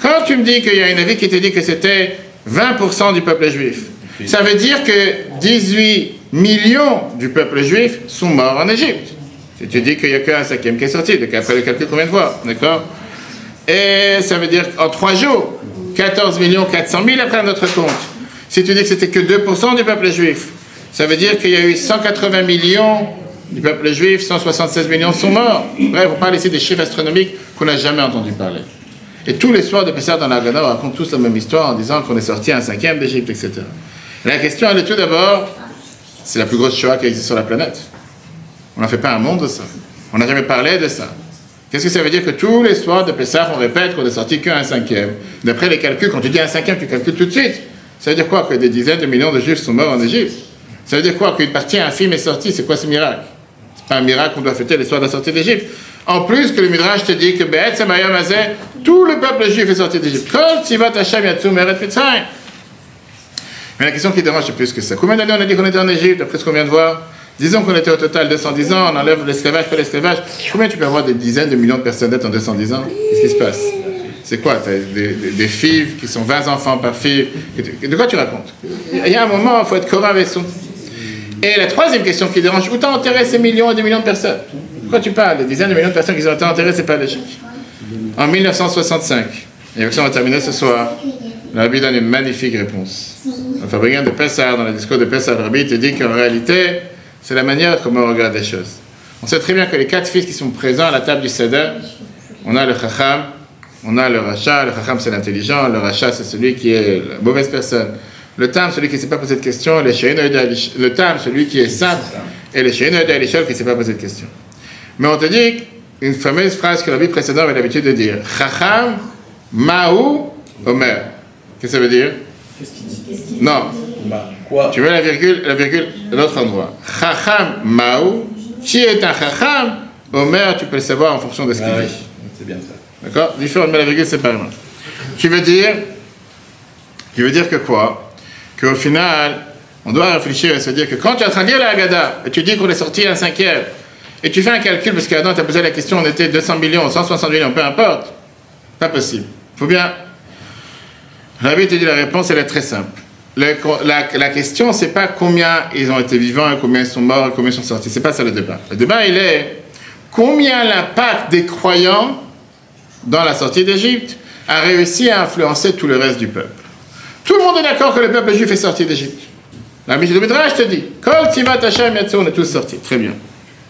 Quand tu me dis qu'il y a une avis qui te dit que c'était 20% du peuple juif, ça veut dire que 18 millions du peuple juif sont morts en Égypte. Si tu dis qu'il n'y a qu'un cinquième qui est sorti, donc après le calcul qu'on vient de voir, d'accord? Et ça veut dire en 3 jours, 14 400 000 après notre compte. Si tu dis que c'était que 2% du peuple juif, ça veut dire qu'il y a eu 180 millions du peuple juif, 176 millions sont morts. Bref, on parle ici des chiffres astronomiques qu'on n'a jamais entendu parler. Et tous les soirs de Pessah dans la Haggadah, on raconte tous la même histoire en disant qu'on est sorti un cinquième d'Égypte, etc. Et la question, elle est tout d'abord, c'est la plus grosse Shoah qui existe sur la planète. On n'en fait pas un monde de ça. On n'a jamais parlé de ça. Qu'est-ce que ça veut dire que tous les soirs de Pessah, on répète qu'on est sorti qu'un cinquième? D'après les calculs, quand tu dis un cinquième, tu calcules tout de suite. Ça veut dire quoi? Que des dizaines de millions de Juifs sont morts en Égypte? Ça veut dire quoi? Qu'une partie infime est sortie? C'est quoi ce miracle? C'est pas un miracle qu'on doit fêter les soirs de la sortie d'Égypte. En plus que le Midrash te dit que tout le peuple juif est sorti d'Égypte. Mais la question qui dérange, c'est plus que ça. Combien d'années on a dit qu'on était en Égypte, d'après ce qu'on vient de voir? Disons qu'on était au total 210 ans, on enlève l'esclavage, pas l'esclavage. Combien tu peux avoir des dizaines de millions de personnes d'être en 210 ans? Qu'est-ce qui se passe? C'est quoi? Des filles qui sont 20 enfants par fille. De quoi tu racontes? Il y a un moment, il faut être cohérent avec son... Et la troisième question qui dérange, où t'as enterré ces millions et des millions de personnes? De quoi tu parles? Les dizaines de millions de personnes qui ont été enterrées, c'est pas logique. En 1965, et avec ça on va terminer ce soir, le Rabbi donne une magnifique réponse. Le fabricant de Pessah, dans le discours de Pessah, le Rabbi te dit qu'en réalité, c'est la manière comment on regarde les choses. On sait très bien que les 4 fils qui sont présents à la table du Seder, on a le Chacham, on a le Racha. Le Chacham c'est l'intelligent, le Racha c'est celui qui est la mauvaise personne. Le Tam, celui qui ne s'est pas posé de question, le Tam, celui qui est simple, et le Sheino de Elishol qui ne s'est pas posé de question. Mais on te dit une fameuse phrase que le Rabbi précédent avait l'habitude de dire. Chacham, Mahu, Omer. Qu'est-ce que ça veut dire? Non. Quoi? Tu mets la virgule à l'autre endroit. Chacham, Mahu. Qui est un Chacham? Omer, tu peux le savoir en fonction de ce qu'il dit. C'est bien ça. D'accord? Différent de mettre la virgule séparément. Qui veut dire que quoi? Qu'au final, on doit réfléchir et se dire que quand tu es en train de lire la Haggadah, et tu dis qu'on est sorti un cinquième, et tu fais un calcul, parce qu'Adam t'a posé la question, on était 200 millions, 160 millions, peu importe, pas possible. Il faut bien... Rabbi te dit la réponse, elle est très simple. La question, c'est pas combien ils ont été vivants, et combien ils sont morts, et combien ils sont sortis. C'est pas ça le débat. Le débat, il est combien l'impact des croyants dans la sortie d'Égypte a réussi à influencer tout le reste du peuple. Tout le monde est d'accord que le peuple juif est sorti d'Égypte. La Mishnah de Midrash te dit, Kol Tzivat Hashem Yatsu, on est tous sortis. Très bien.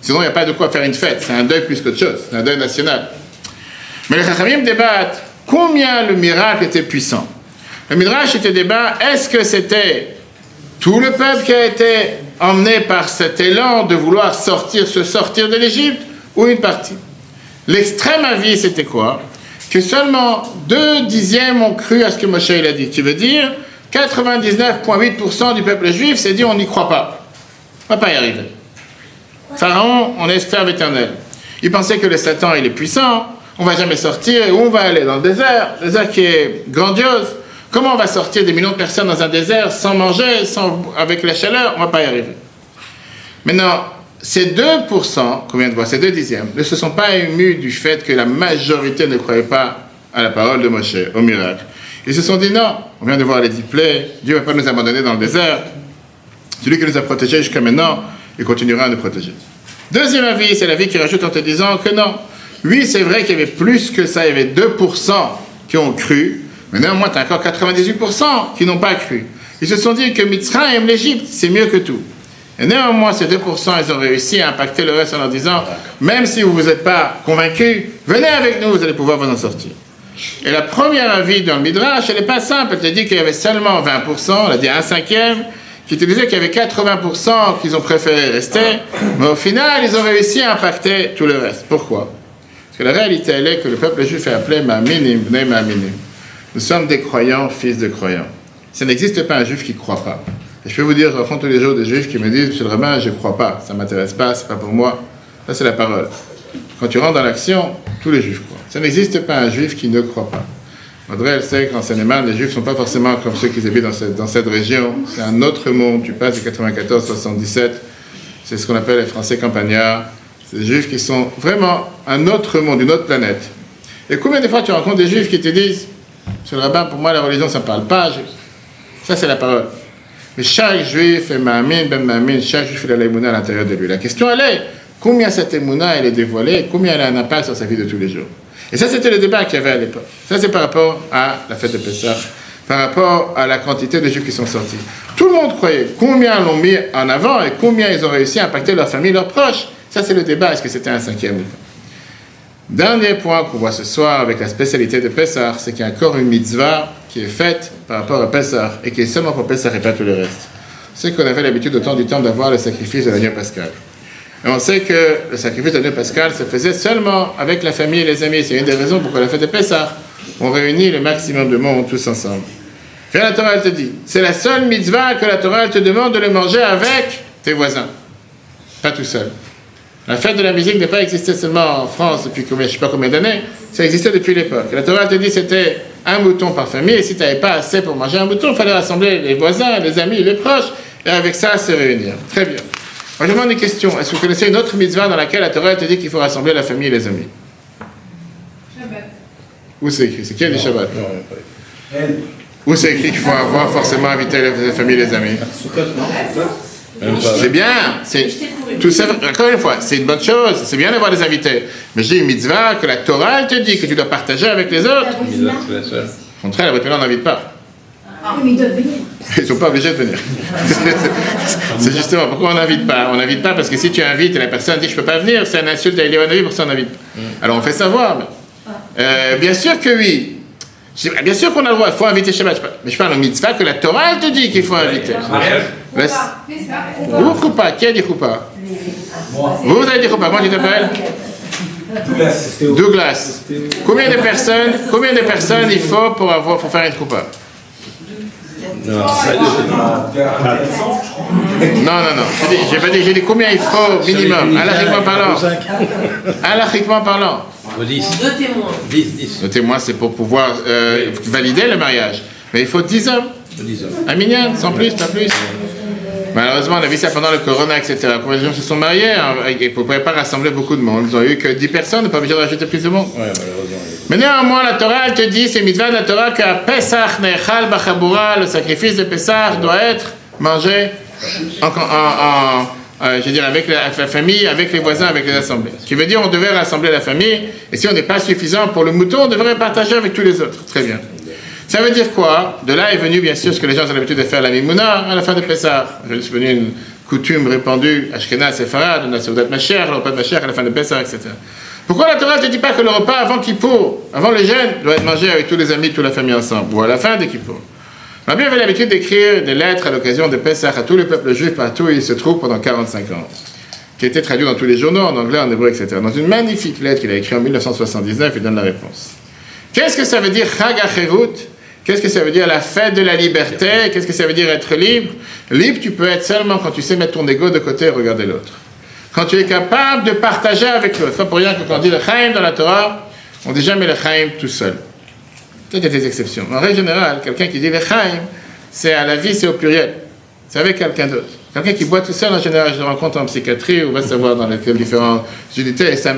Sinon, il n'y a pas de quoi faire une fête. C'est un deuil plus qu'autre chose. C'est un deuil national. Mais les Chachamim débattent combien le miracle était puissant. Le Midrash était débat, est-ce que c'était tout le peuple qui a été emmené par cet élan de vouloir se sortir de l'Égypte, ou une partie? L'extrême avis, c'était quoi? Que seulement 2/10 ont cru à ce que Moshe il a dit. Tu veux dire 99,8% du peuple juif s'est dit on n'y croit pas. On ne va pas y arriver. Pharaon, on est esclave éternel. Il pensait que le Satan il est puissant, on ne va jamais sortir, et où on va aller? Dans le désert qui est grandiose. Comment on va sortir des millions de personnes dans un désert sans manger, avec la chaleur? On ne va pas y arriver. Maintenant, ces 2% qu'on vient de voir, ces 2/10, ne se sont pas émus du fait que la majorité ne croyait pas à la parole de Moshe, au miracle. Ils se sont dit non, on vient de voir les 10 plaies, Dieu ne va pas nous abandonner dans le désert. Celui qui nous a protégés jusqu'à maintenant, il continuera à nous protéger. Deuxième avis, c'est l'avis qui rajoute en te disant que non. Oui, c'est vrai qu'il y avait plus que ça, il y avait 2% qui ont cru, mais néanmoins, tu as encore 98% qui n'ont pas cru. Ils se sont dit que Mitzrayim, l'Égypte, c'est mieux que tout. Et néanmoins, ces 2%, ils ont réussi à impacter le reste en leur disant, même si vous n'êtes pas convaincus, venez avec nous, vous allez pouvoir vous en sortir. Et la première avis dans le Midrash, elle n'est pas simple. Elle te dit qu'il y avait seulement 20%, elle a dit 1/5, qui te disait qu'il y avait 80% qu'ils ont préféré rester, mais au final, ils ont réussi à impacter tout le reste. Pourquoi? Parce que la réalité, elle est que le peuple juif est appelé Ma'aminim, Bnei Ma'aminim. Nous sommes des croyants, fils de croyants. Ça n'existe pas un juif qui ne croit pas. Et je peux vous dire, je rencontre tous les jours des juifs qui me disent, monsieur le rabbin, je ne crois pas, ça ne m'intéresse pas, c'est pas pour moi. Ça, c'est la parole. Quand tu rentres dans l'action, tous les juifs croient. Ça n'existe pas un juif qui ne croit pas. Audrey, elle sait qu'en Seine-et-Marne, les juifs ne sont pas forcément comme ceux qui habitent dans cette région. C'est un autre monde. Tu passes de 94, 77. C'est ce qu'on appelle les Français campagnards. C'est des juifs qui sont vraiment un autre monde, une autre planète. Et combien de fois tu rencontres des juifs qui te disent, monsieur le rabbin, pour moi la religion ça ne parle pas. Ça c'est la parole. Mais chaque juif est ma'amin, ben ma'amin, chaque juif il a l'émouna à l'intérieur de lui. La question elle est, combien cette émouna elle est dévoilée, combien elle a un impact sur sa vie de tous les jours. Et ça c'était le débat qu'il y avait à l'époque. Ça c'est par rapport à la fête de Pessah, par rapport à la quantité de juifs qui sont sortis. Tout le monde croyait combien l'ont mis en avant et combien ils ont réussi à impacter leur famille, leurs proches. Ça c'est le débat, est-ce que c'était un cinquième ou pas. Dernier point qu'on voit ce soir avec la spécialité de Pessah, c'est qu'il y a encore une mitzvah qui est faite par rapport à Pessah et qui est seulement pour Pessah et pas tout le reste. C'est qu'on avait l'habitude au temps du temps d'avoir le sacrifice de l'agneau pascal. Et on sait que le sacrifice de l'agneau pascal se faisait seulement avec la famille et les amis. C'est une des raisons pourquoi la fête de Pessah, on réunit le maximum de monde tous ensemble. Puis la Torah elle te dit, c'est la seule mitzvah que la Torah elle te demande de le manger avec tes voisins, pas tout seul. La fête de la musique n'est pas existée seulement en France depuis je ne sais pas combien d'années, ça existait depuis l'époque. La Torah te dit que c'était un mouton par famille, et si tu n'avais pas assez pour manger un mouton, il fallait rassembler les voisins, les amis, les proches, et avec ça se réunir. Très bien. Moi je demande une question, est-ce que vous connaissez une autre mitzvah dans laquelle la Torah te dit qu'il faut rassembler la famille et les amis? Shabbat. Où c'est écrit? C'est qui a dit Shabbat? Où c'est écrit qu'il faut avoir forcément invité les familles et les amis? C'est bien, c'est tout ça. Encore une fois, c'est une bonne chose, c'est bien d'avoir des invités. Mais j'ai une mitzvah que la Torah te dit que tu dois partager avec les autres. Au contraire, la Bretagne, on n'invite pas. Oui, mais ils doivent venir. Ils ne sont pas obligés de venir. C'est justement pourquoi on n'invite pas. On n'invite pas parce que si tu invites et la personne dit je ne peux pas venir, c'est un insulte à Eliyahu pour ça on n'invite pas. Alors on fait savoir. Bien sûr que oui. Bien sûr qu'on a le droit, il faut inviter Shabbat. Mais je parle en mitzvah que la Torah elle te dit qu'il faut inviter. Ou Choupa, qui a dit Choupa? Vous avez dit Choupa, comment tu t'appelles? Douglas. Combien de personnes il faut pour faire une Choupa? Non. J'ai dit combien il faut minimum, alachiquement parlant. 2 témoins. 10. Le témoin, c'est pour pouvoir valider le mariage. Mais il faut 10 hommes. Un minyan, sans plus, pas plus. Malheureusement, on a vu ça pendant le corona, etc. Combien de gens se sont mariés et ne pouvaient pas rassembler beaucoup de monde. Ils n'ont eu que 10 personnes, pas obligé de rajouter plus de monde. Ouais, malheureusement. Mais néanmoins, la Torah, elle te dit, c'est mitzvah de la Torah qu'à Pesach, Nechal, Bachabura, le sacrifice de Pesach doit être mangé avec la famille, avec les voisins, avec les assemblées. Ce qui veut dire qu'on devait rassembler la famille, et si on n'est pas suffisant pour le mouton, on devrait partager avec tous les autres. Très bien. Ça veut dire quoi? De là est venu bien sûr ce que les gens ont l'habitude de faire la Mimouna à la fin de Pessah. C'est devenu une coutume répandue, Ashkenaz, Sepharad, on a Seudat Mashiach, le repas de Mashiach à la fin de Pessah, etc. Pourquoi la Torah ne te dit pas que le repas avant Kippour, avant le jeûne, doit être mangé avec tous les amis, toute la famille ensemble, ou à la fin de Kippour? La Bible avait l'habitude d'écrire des lettres à l'occasion de Pessah à tout le peuple juif partout où il se trouve pendant 45 ans, qui étaient traduits dans tous les journaux, en anglais, en hébreu, etc. Dans une magnifique lettre qu'il a écrite en 1979, il donne la réponse. Qu'est-ce que ça veut dire Chag HaCherut? Qu'est-ce que ça veut dire la fête de la liberté? Qu'est-ce que ça veut dire être libre? Libre, tu peux être seulement quand tu sais mettre ton ego de côté et regarder l'autre. Quand tu es capable de partager avec l'autre. Pas pour rien que quand on dit le Chaim dans la Torah, on ne dit jamais le Chaim tout seul. Peut-être qu'il y a des exceptions. En règle générale, quelqu'un qui dit le Chaim, c'est à la vie, c'est au pluriel. C'est avec quelqu'un d'autre. Quelqu'un qui boit tout seul, en général, je le rencontre en psychiatrie, ou va savoir dans les différentes unités, et ça,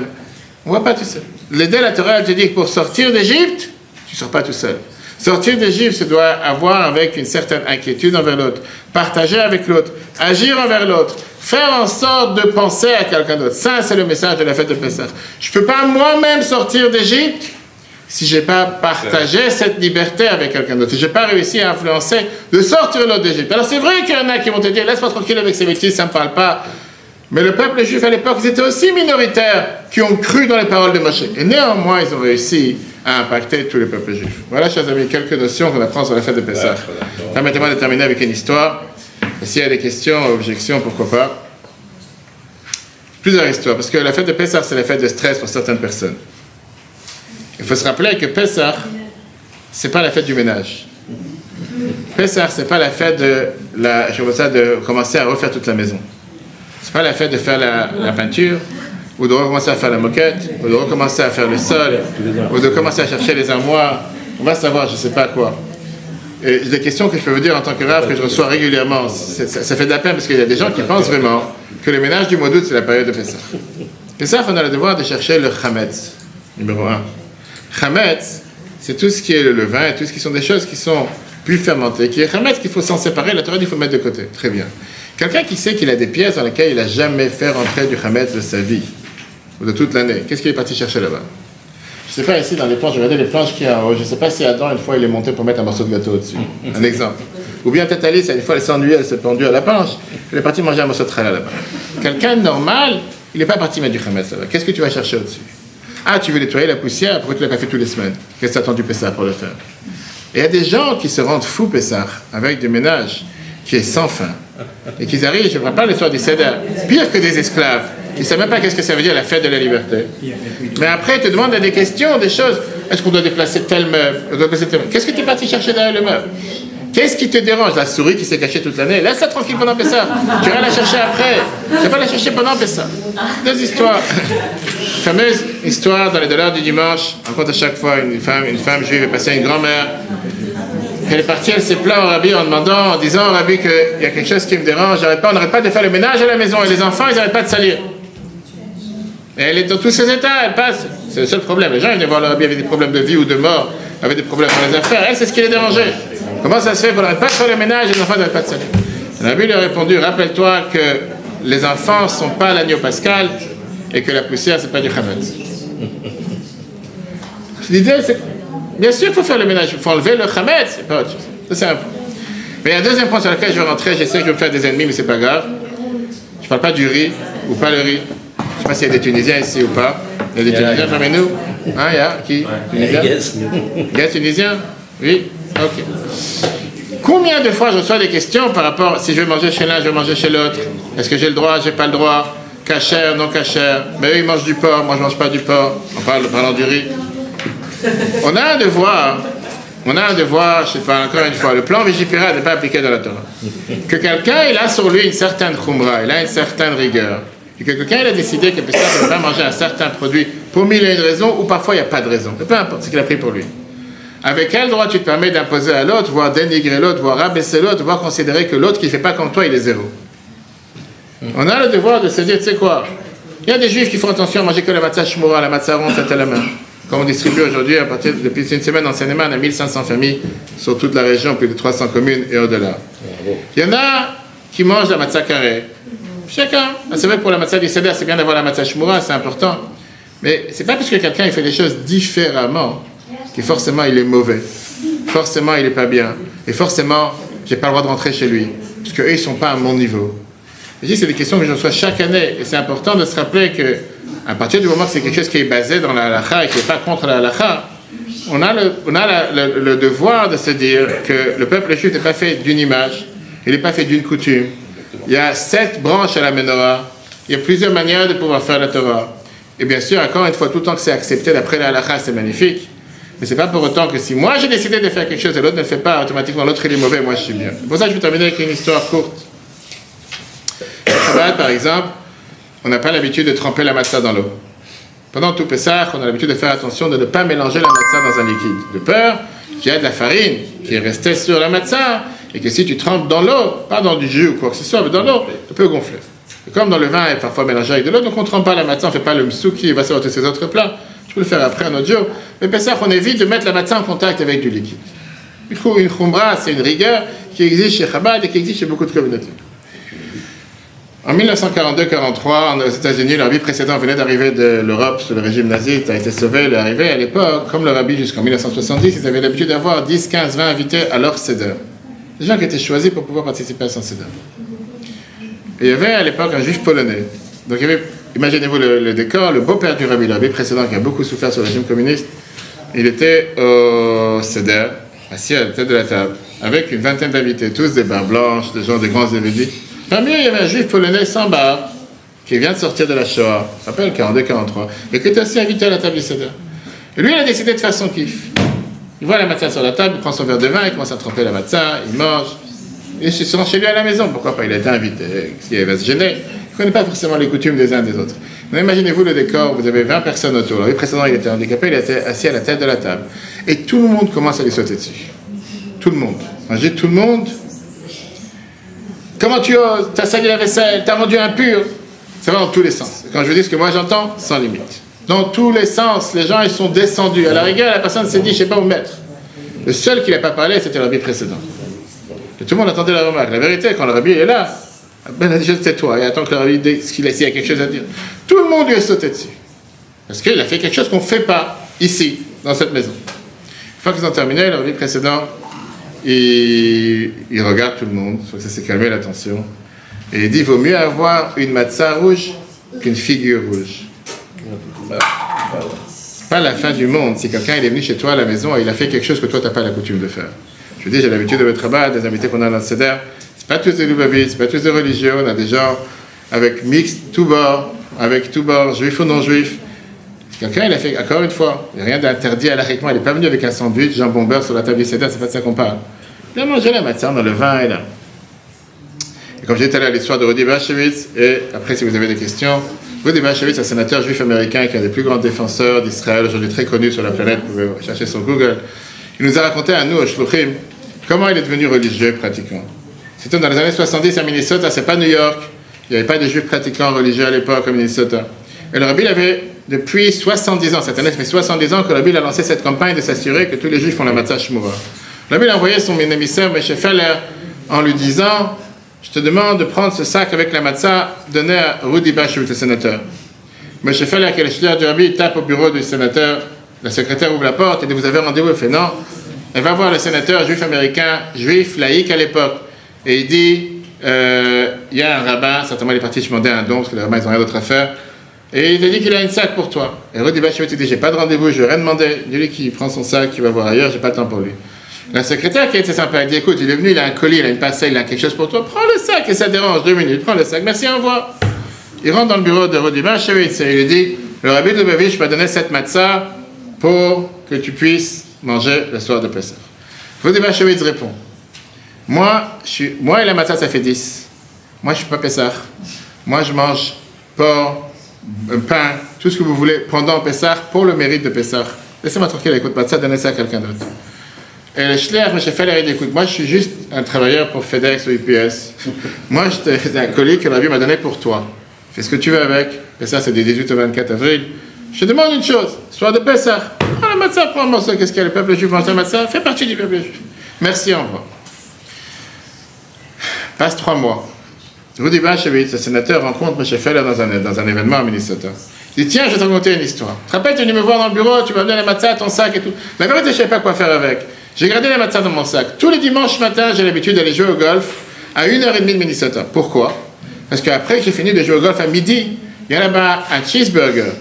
on ne voit pas tout seul. L'idée de la Torah, elle te dit que pour sortir d'Égypte, tu ne sors pas tout seul. Sortir d'Égypte, ça doit avoir avec une certaine inquiétude envers l'autre, partager avec l'autre, agir envers l'autre, faire en sorte de penser à quelqu'un d'autre. Ça, c'est le message de la fête de Pessah. Je ne peux pas moi-même sortir d'Égypte si je n'ai pas partagé cette liberté avec quelqu'un d'autre, si je n'ai pas réussi à influencer de sortir l'autre d'Égypte. Alors c'est vrai qu'il y en a qui vont te dire, laisse-moi tranquille avec ces bêtises, ça ne me parle pas. Mais le peuple juif à l'époque, ils étaient aussi minoritaires qui ont cru dans les paroles de Moshe. Et néanmoins, ils ont réussi à impacter tout le peuple juif. Voilà, chers amis, quelques notions qu'on apprend sur la fête de Pessah. Permettez-moi de terminer avec une histoire. Et s'il y a des questions, objections, pourquoi pas. Plusieurs histoires, parce que la fête de Pessah, c'est la fête de stress pour certaines personnes. Il faut se rappeler que Pessah, c'est pas la fête du ménage. Pessah, c'est pas la fête de commencer à refaire toute la maison. C'est pas la fête de faire la peinture, ou de recommencer à faire la moquette, ou de recommencer à faire le sol, ou de commencer à chercher les armoires. On va savoir, je sais pas quoi. Et des questions que je peux vous dire en tant que rave que je reçois régulièrement, ça fait de la peine parce qu'il y a des gens qui pensent vraiment que le ménage du mois d'août, c'est la période de Pessah. Pessah, on a le devoir de chercher le chametz, numéro 1. Chametz, c'est tout ce qui est le levain, et tout ce qui sont des choses qui sont plus fermentées, qui est chametz qu'il faut s'en séparer, la Torah il faut mettre de côté. Très bien. Quelqu'un qui sait qu'il a des pièces dans lesquelles il n'a jamais fait rentrer du chametz de sa vie, ou de toute l'année, qu'est-ce qu'il est parti chercher là-bas? Je ne sais pas, ici dans les planches, regardez les planches qu'il y a en haut, je ne sais pas si Adam, une fois, il est monté pour mettre un morceau de gâteau au-dessus. Un exemple. Ou bien peut-être Alice, une fois, elle s'est ennuyée, elle s'est pendue à la planche, elle est partie manger un morceau de trala là-bas. Quelqu'un de normal, il n'est pas parti mettre du chametz là-bas. Qu'est-ce que tu vas chercher au-dessus? Ah, tu veux nettoyer la poussière, pourquoi tu ne l'as pas fait toutes les semaines? Qu'est-ce que tu as attendu Pessah pour le faire? Et il y a des gens qui se rendent fous Pessah, avec des ménages qui est sans fin. Et qu'ils arrivent, je ne parle pas l'histoire des Seder, pire que des esclaves. Ils ne savent même pas qu'est-ce que ça veut dire la fête de la liberté. Mais après, ils te demandent des questions, des choses. Est-ce qu'on doit déplacer tel meuble? Qu'est-ce que tu es parti chercher derrière le meuble? Qu'est-ce qui te dérange? La souris qui s'est cachée toute l'année? Laisse-la tranquille pendant Pessah. Tu vas la chercher après. Tu ne vas pas la chercher pendant Pessah. Deux histoires. Fameuse histoire dans les dollars du dimanche. On raconte à chaque fois une femme juive est passée à une grand-mère. Elle est partie, elle s'est plainte au rabbi en demandant, en disant au rabbi qu'il y a quelque chose qui me dérange. On n'arrête pas de faire le ménage à la maison et les enfants, ils n'arrêtent pas de salir. Et elle est dans tous ces états, elle passe. C'est le seul problème. Les gens venaient voir le rabbi avec des problèmes de vie ou de mort, avec des problèmes dans les affaires. Elle, c'est ce qui les dérangeait. Comment ça se fait qu'on n'arrête pas de faire le ménage et les enfants n'arrêtent pas de salir? Le rabbi lui a répondu, rappelle-toi que les enfants ne sont pas l'agneau pascal et que la poussière, c'est pas du chametz. L'idée, c'est bien sûr qu'il faut faire le ménage, il faut enlever le chametz, c'est pas autre chose. Ça, c'est un point. Mais il y a un deuxième point sur lequel je vais rentrer, je sais que je vais me faire des ennemis, mais c'est pas grave. Je parle pas du riz, ou pas le riz. Je sais pas s'il y a des Tunisiens ici ou pas. Il y a des Tunisiens parmi nous? Hein, il y a qui? Tunisien? Yes, Tunisien? Oui? Ok. Combien de fois je reçois des questions par rapport, si je vais manger chez l'un, je vais manger chez l'autre? Est-ce que j'ai le droit, j'ai pas le droit? Cachère, non cachère? Mais eux, ils mangent du porc, moi je mange pas du porc. En parlant du riz. On a un devoir, je sais pas, encore une fois, le plan Vigipira n'est pas appliqué dans la Torah. Que quelqu'un, il a sur lui une certaine khumra, il a une certaine rigueur. Et que quelqu'un, il a décidé que Pessah ne peut pas manger un certain produit pour mille et une raisons, ou parfois il n'y a pas de raison. Peu importe ce qu'il a pris pour lui. Avec quel droit tu te permets d'imposer à l'autre, voire dénigrer l'autre, voire rabaisser l'autre, voire considérer que l'autre qui ne fait pas comme toi, il est zéro. On a le devoir de se dire, tu sais quoi, il y a des juifs qui font attention à manger que la matzah shmura, la matzah ronde, à la main. Comme on distribue aujourd'hui, depuis une semaine en Seine-et-Marne, on a 1500 familles sur toute la région, plus de 300 communes et au-delà. Il y en a qui mangent la matzah carrée. Chacun. C'est vrai que pour la matzah du Seder, c'est bien d'avoir la matzah shmura, c'est important. Mais c'est pas parce que quelqu'un il fait des choses différemment que forcément il est mauvais. Forcément il n'est pas bien. Et forcément, j'ai pas le droit de rentrer chez lui. Parce qu'eux, ils sont pas à mon niveau. Je dis, c'est des questions que je reçois chaque année. Et c'est important de se rappeler que à partir du moment que c'est quelque chose qui est basé dans la halakha et qui n'est pas contre la halakha, on a le devoir de se dire que le peuple juif n'est pas fait d'une image, il n'est pas fait d'une coutume. Il y a 7 branches à la menorah, il y a plusieurs manières de pouvoir faire la Torah. Et bien sûr, encore une fois, tout le temps que c'est accepté d'après la halakha, c'est magnifique. Mais ce n'est pas pour autant que si moi j'ai décidé de faire quelque chose et l'autre ne le fait pas, automatiquement l'autre il est mauvais, moi je suis bien. Pour ça, je vais terminer avec une histoire courte. Shabbat, par exemple, on n'a pas l'habitude de tremper la matzah dans l'eau. Pendant tout Pessah, on a l'habitude de faire attention de ne pas mélanger la matzah dans un liquide. De peur qu'il y ait de la farine qui est restée sur la matzah et que si tu trempes dans l'eau, pas dans du jus ou quoi que ce soit, mais dans l'eau, ça peut gonfler. Et comme dans le vin est parfois mélangé avec de l'eau, donc on ne trempe pas la matzah, on ne fait pas le msouki, il va sur tous ces autres plats. Je peux le faire après un autre jour. Mais Pessah, on évite de mettre la matzah en contact avec du liquide. Du coup, une khumra, c'est une rigueur qui existe chez Chabad et qui existe chez beaucoup de communautés. En 1942-43, aux États-Unis, le rabbi précédent venait d'arriver de l'Europe sous le régime nazi, a été sauvé, il est arrivé à l'époque, comme le rabbi jusqu'en 1970, ils avaient l'habitude d'avoir 10, 15, 20 invités à leur Seder. Des gens qui étaient choisis pour pouvoir participer à son Seder. Et il y avait à l'époque un juif polonais. Donc il y avait, imaginez-vous le décor, le beau-père du rabbi, le rabbi précédent qui a beaucoup souffert sur le régime communiste, il était au Seder, assis à la tête de la table, avec une vingtaine d'invités, tous des barbes blanches, des gens des grands érudits. Parmi eux, il y avait un juif polonais sans barbe, qui vient de sortir de la Shoah, je rappelle 42-43, et qui était aussi invité à la table du Seder. Et lui, il a décidé de faire son kiff. Il voit la matzah sur la table, il prend son verre de vin, il commence à tremper la matzah, il mange. Et il se rend chez lui à la maison. Pourquoi pas? Il a été invité. Il va se gêner. Il ne connaît pas forcément les coutumes des uns des autres. Mais imaginez-vous le décor, vous avez 20 personnes autour. Le précédent, il était handicapé, il était assis à la tête de la table. Et tout le monde commence à lui sauter dessus. Tout le monde. Quand je dis tout le monde, comment tu oses? T'as sali la vaisselle, t'as rendu impur. Ça va dans tous les sens. Quand je dis ce que moi j'entends, sans limite. Dans tous les sens, les gens ils sont descendus. À la rigueur, la personne s'est dit, je ne sais pas où mettre. Le seul qui n'a pas parlé, c'était le rabbi précédent. Et tout le monde attendait la remarque. La vérité, quand le rabbi est là, ben déjà tais-toi et attends que le rabbi dise qu'il a quelque chose à dire. Tout le monde lui est sauté dessus. Parce qu'il a fait quelque chose qu'on ne fait pas ici, dans cette maison. Une fois qu'ils ont terminé, le rabbi précédent, il regarde tout le monde, il faut que ça s'est calmé l'attention. Et il dit, il vaut mieux avoir une matzah rouge qu'une figure rouge. C'est pas la fin du monde. Si quelqu'un est venu chez toi à la maison et il a fait quelque chose que toi tu n'as pas la coutume de faire. Je vous dis, j'ai l'habitude de votre rabat, des invités qu'on a dans le Seder. C'est pas tous des louvavis, c'est pas tous des religieux. On a des gens avec mix, tout bord, juifs ou non juifs. Quelqu'un, il a fait, encore une fois, il n'y a rien d'interdit à l'arrêtement. Il n'est pas venu avec un sandwich, jambon beurre sur la table du Seder, c'est pas de ça qu'on parle. Il a mangé la matzah dans le vin et là. Et comme j'ai dit tout à l'heure, l'histoire de Rudi Bashevitz, et après, si vous avez des questions, Rudi Bashevitz, un sénateur juif américain qui est un des plus grands défenseurs d'Israël, aujourd'hui très connu sur la planète, vous pouvez chercher sur Google. Il nous a raconté à nous, au Shluchim, comment il est devenu religieux pratiquant. C'était dans les années 70 à Minnesota, c'est pas New York, il n'y avait pas de juifs pratiquants religieux à l'époque à Minnesota. Et le rabbi avait, depuis 70 ans, cette année ça fait 70 ans que le rabbi a lancé cette campagne de s'assurer que tous les juifs font la matzah shmura. Le rabbi a envoyé son émissaire, M. Feller, en lui disant, je te demande de prendre ce sac avec la matzah donné à Rudi Bashevitz, le sénateur. M. Feller, qui est le chef du rabbi, tape au bureau du sénateur, la secrétaire ouvre la porte et dit, vous avez rendez-vous? Il fait non. Elle va voir le sénateur juif américain, juif, laïque à l'époque, et il dit, il y a un rabbin, certainement il est parti demander un don, parce que les rabbins ils n'ont rien d'autre à faire, et il a dit qu'il a une sac pour toi. Et Rudi Bashevitz dit, j'ai pas de rendez-vous, je vais rien demander. Dis-lui qu'il prend son sac, qu'il va voir ailleurs, j'ai pas le temps pour lui. La secrétaire qui était sympa, elle dit, écoute, il est venu, il a un colis, il a une passerelle, il a quelque chose pour toi, prends le sac, et ça dérange, 2 minutes, prends le sac, merci, au revoir. Il rentre dans le bureau de Rudi Bashevitz et il lui dit, le rabbi de Lubavitch m'a donné cette matzah pour que tu puisses manger le soir de Pessah. Rudi Bashevitz répond, moi et la matzah ça fait 10. Moi je ne suis pas Pessah. Moi je mange porc, pain, tout ce que vous voulez pendant Pessah pour le mérite de Pessah. Laissez-moi tranquille, écoute matzah, donnez ça à quelqu'un d'autre. Et le shliach, M. Feller, il dit, écoute, moi je suis juste un travailleur pour FedEx ou UPS. Moi c'est un colis que la vie m'a donné pour toi. Fais ce que tu veux avec. Pessah c'est du 18 au 24 avril. Je te demande une chose, soir de Pessah, prends la matzah, prends le morceau, qu'est-ce qu'il y a, le peuple juif mange la matzah, fais partie du peuple juif. Merci, au revoir. Passe 3 mois. Rudi Bashevitz, le sénateur, rencontre M. Feller dans un événement à Minnesota. Il dit, tiens, je vais te raconter une histoire. Tu te rappelles, tu es venu me voir dans le bureau, tu m'as donné la matzah, ton sac et tout. La vérité, je ne savais pas quoi faire avec. J'ai gardé la matzah dans mon sac. Tous les dimanches matin, j'ai l'habitude d'aller jouer au golf à 1h30 de Minnesota. Pourquoi? Parce qu'après que j'ai fini de jouer au golf à midi, il y a là-bas un cheeseburger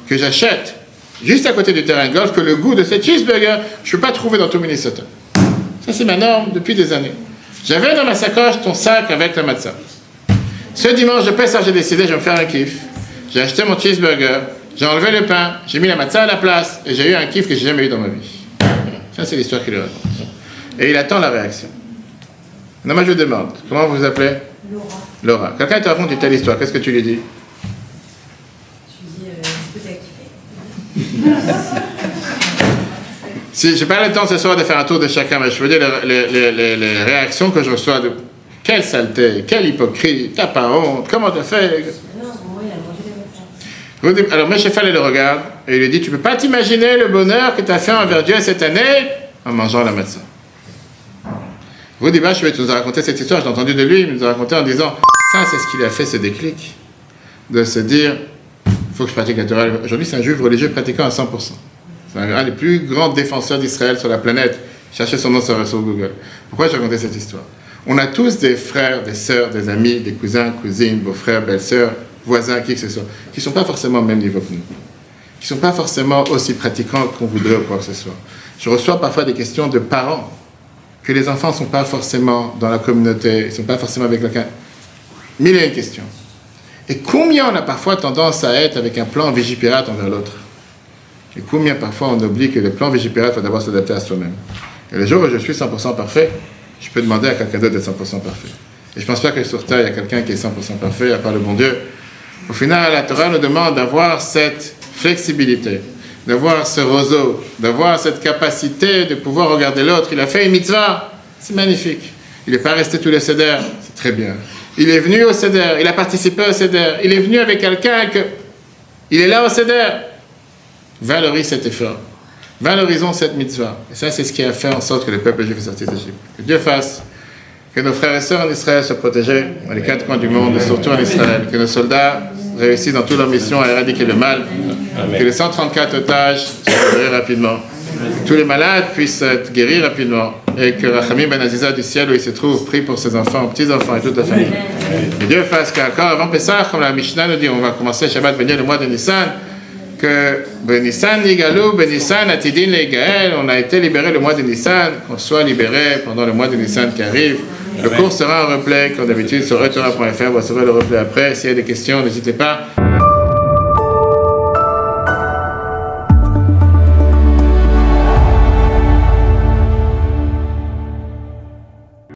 que j'achète juste à côté du terrain de golf, que le goût de ce cheeseburger, je ne peux pas trouver dans tout Minnesota. Ça, c'est ma norme depuis des années. J'avais dans ma sacoche ton sac avec la matzah. Ce dimanche de Pessah, j'ai décidé, je vais me faire un kiff. J'ai acheté mon cheeseburger, j'ai enlevé le pain, j'ai mis la matzah à la place, et j'ai eu un kiff que j'ai jamais eu dans ma vie. Ça, c'est l'histoire qu'il raconte. Et il attend la réaction. Non, moi, je vous demande, comment vous vous appelez? Laura. Laura. Quelqu'un te raconte une telle histoire, qu'est-ce que tu lui dis? Je lui dis, c'est peut-être Si j'ai pas le temps ce soir de faire un tour de chacun, mais je veux dire les réactions que je reçois de quelle saleté, quelle hypocrite, t'as pas honte, comment t'as fait? Non, moi, il a mangé des matzahs. Alors, M. Feller le regarde et il lui dit, tu peux pas t'imaginer le bonheur que tu as fait envers Dieu cette année en mangeant la matzah. Rudi Bashevitz nous a raconté cette histoire, j'ai entendu de lui, il nous a raconté en disant, ça c'est ce qui lui a fait ce déclic, de se dire, il faut que je pratique la Torah. Aujourd'hui, c'est un juif religieux pratiquant à 100%. C'est un des plus grands défenseurs d'Israël sur la planète. Cherchez son nom sur Google. Pourquoi j'ai raconté cette histoire? On a tous des frères, des sœurs, des amis, des cousins, cousines, beaux-frères, belles-sœurs, voisins, qui que ce soit, qui ne sont pas forcément au même niveau que nous, qui ne sont pas forcément aussi pratiquants qu'on voudrait ou quoi que ce soit. Je reçois parfois des questions de parents, que les enfants ne sont pas forcément dans la communauté, ils ne sont pas forcément avec quelqu'un. Mille et une questions. Et combien on a parfois tendance à être avec un plan vigipirate envers l'autre? Et combien parfois on oublie que le plan végétal faut d'abord s'adapter à soi-même. Et le jour où je suis 100% parfait, je peux demander à quelqu'un d'autre d'être 100% parfait. Et je ne pense pas que sur terre, il y a quelqu'un qui est 100% parfait, à part le bon Dieu. Au final, la Torah nous demande d'avoir cette flexibilité, d'avoir ce roseau, d'avoir cette capacité de pouvoir regarder l'autre. Il a fait une mitzvah, c'est magnifique. Il n'est pas resté tous les seder, c'est très bien. Il est venu au seder, il a participé au seder, il est venu avec quelqu'un que... Il est là au seder. Valorise cet effort. Valorisons cette mitzvah. Et ça, c'est ce qui a fait en sorte que le peuple juif est sorti d'Égypte. Que Dieu fasse que nos frères et sœurs en Israël soient protégés dans les 4 coins du monde, et surtout en Israël. Que nos soldats réussissent dans toute leur mission à éradiquer le mal. Amen. Que les 134 otages soient libérés rapidement. Que tous les malades puissent être guéris rapidement. Et que Rachamim Ben Aziza du ciel où il se trouve prie pour ses enfants, petits-enfants et toute la famille. Que Dieu fasse qu'encore avant Pessah, comme la Mishnah nous dit, on va commencer Shabbat béni le mois de Nissan, que Benissan Nigalou, Benissan Atidin Legael, on a été libéré le mois de Nissan, qu'on soit libéré pendant le mois de Nissan qui arrive. Le cours sera en replay, comme d'habitude, sur etora.fr, vous recevrez le replay après. S'il y a des questions, n'hésitez pas.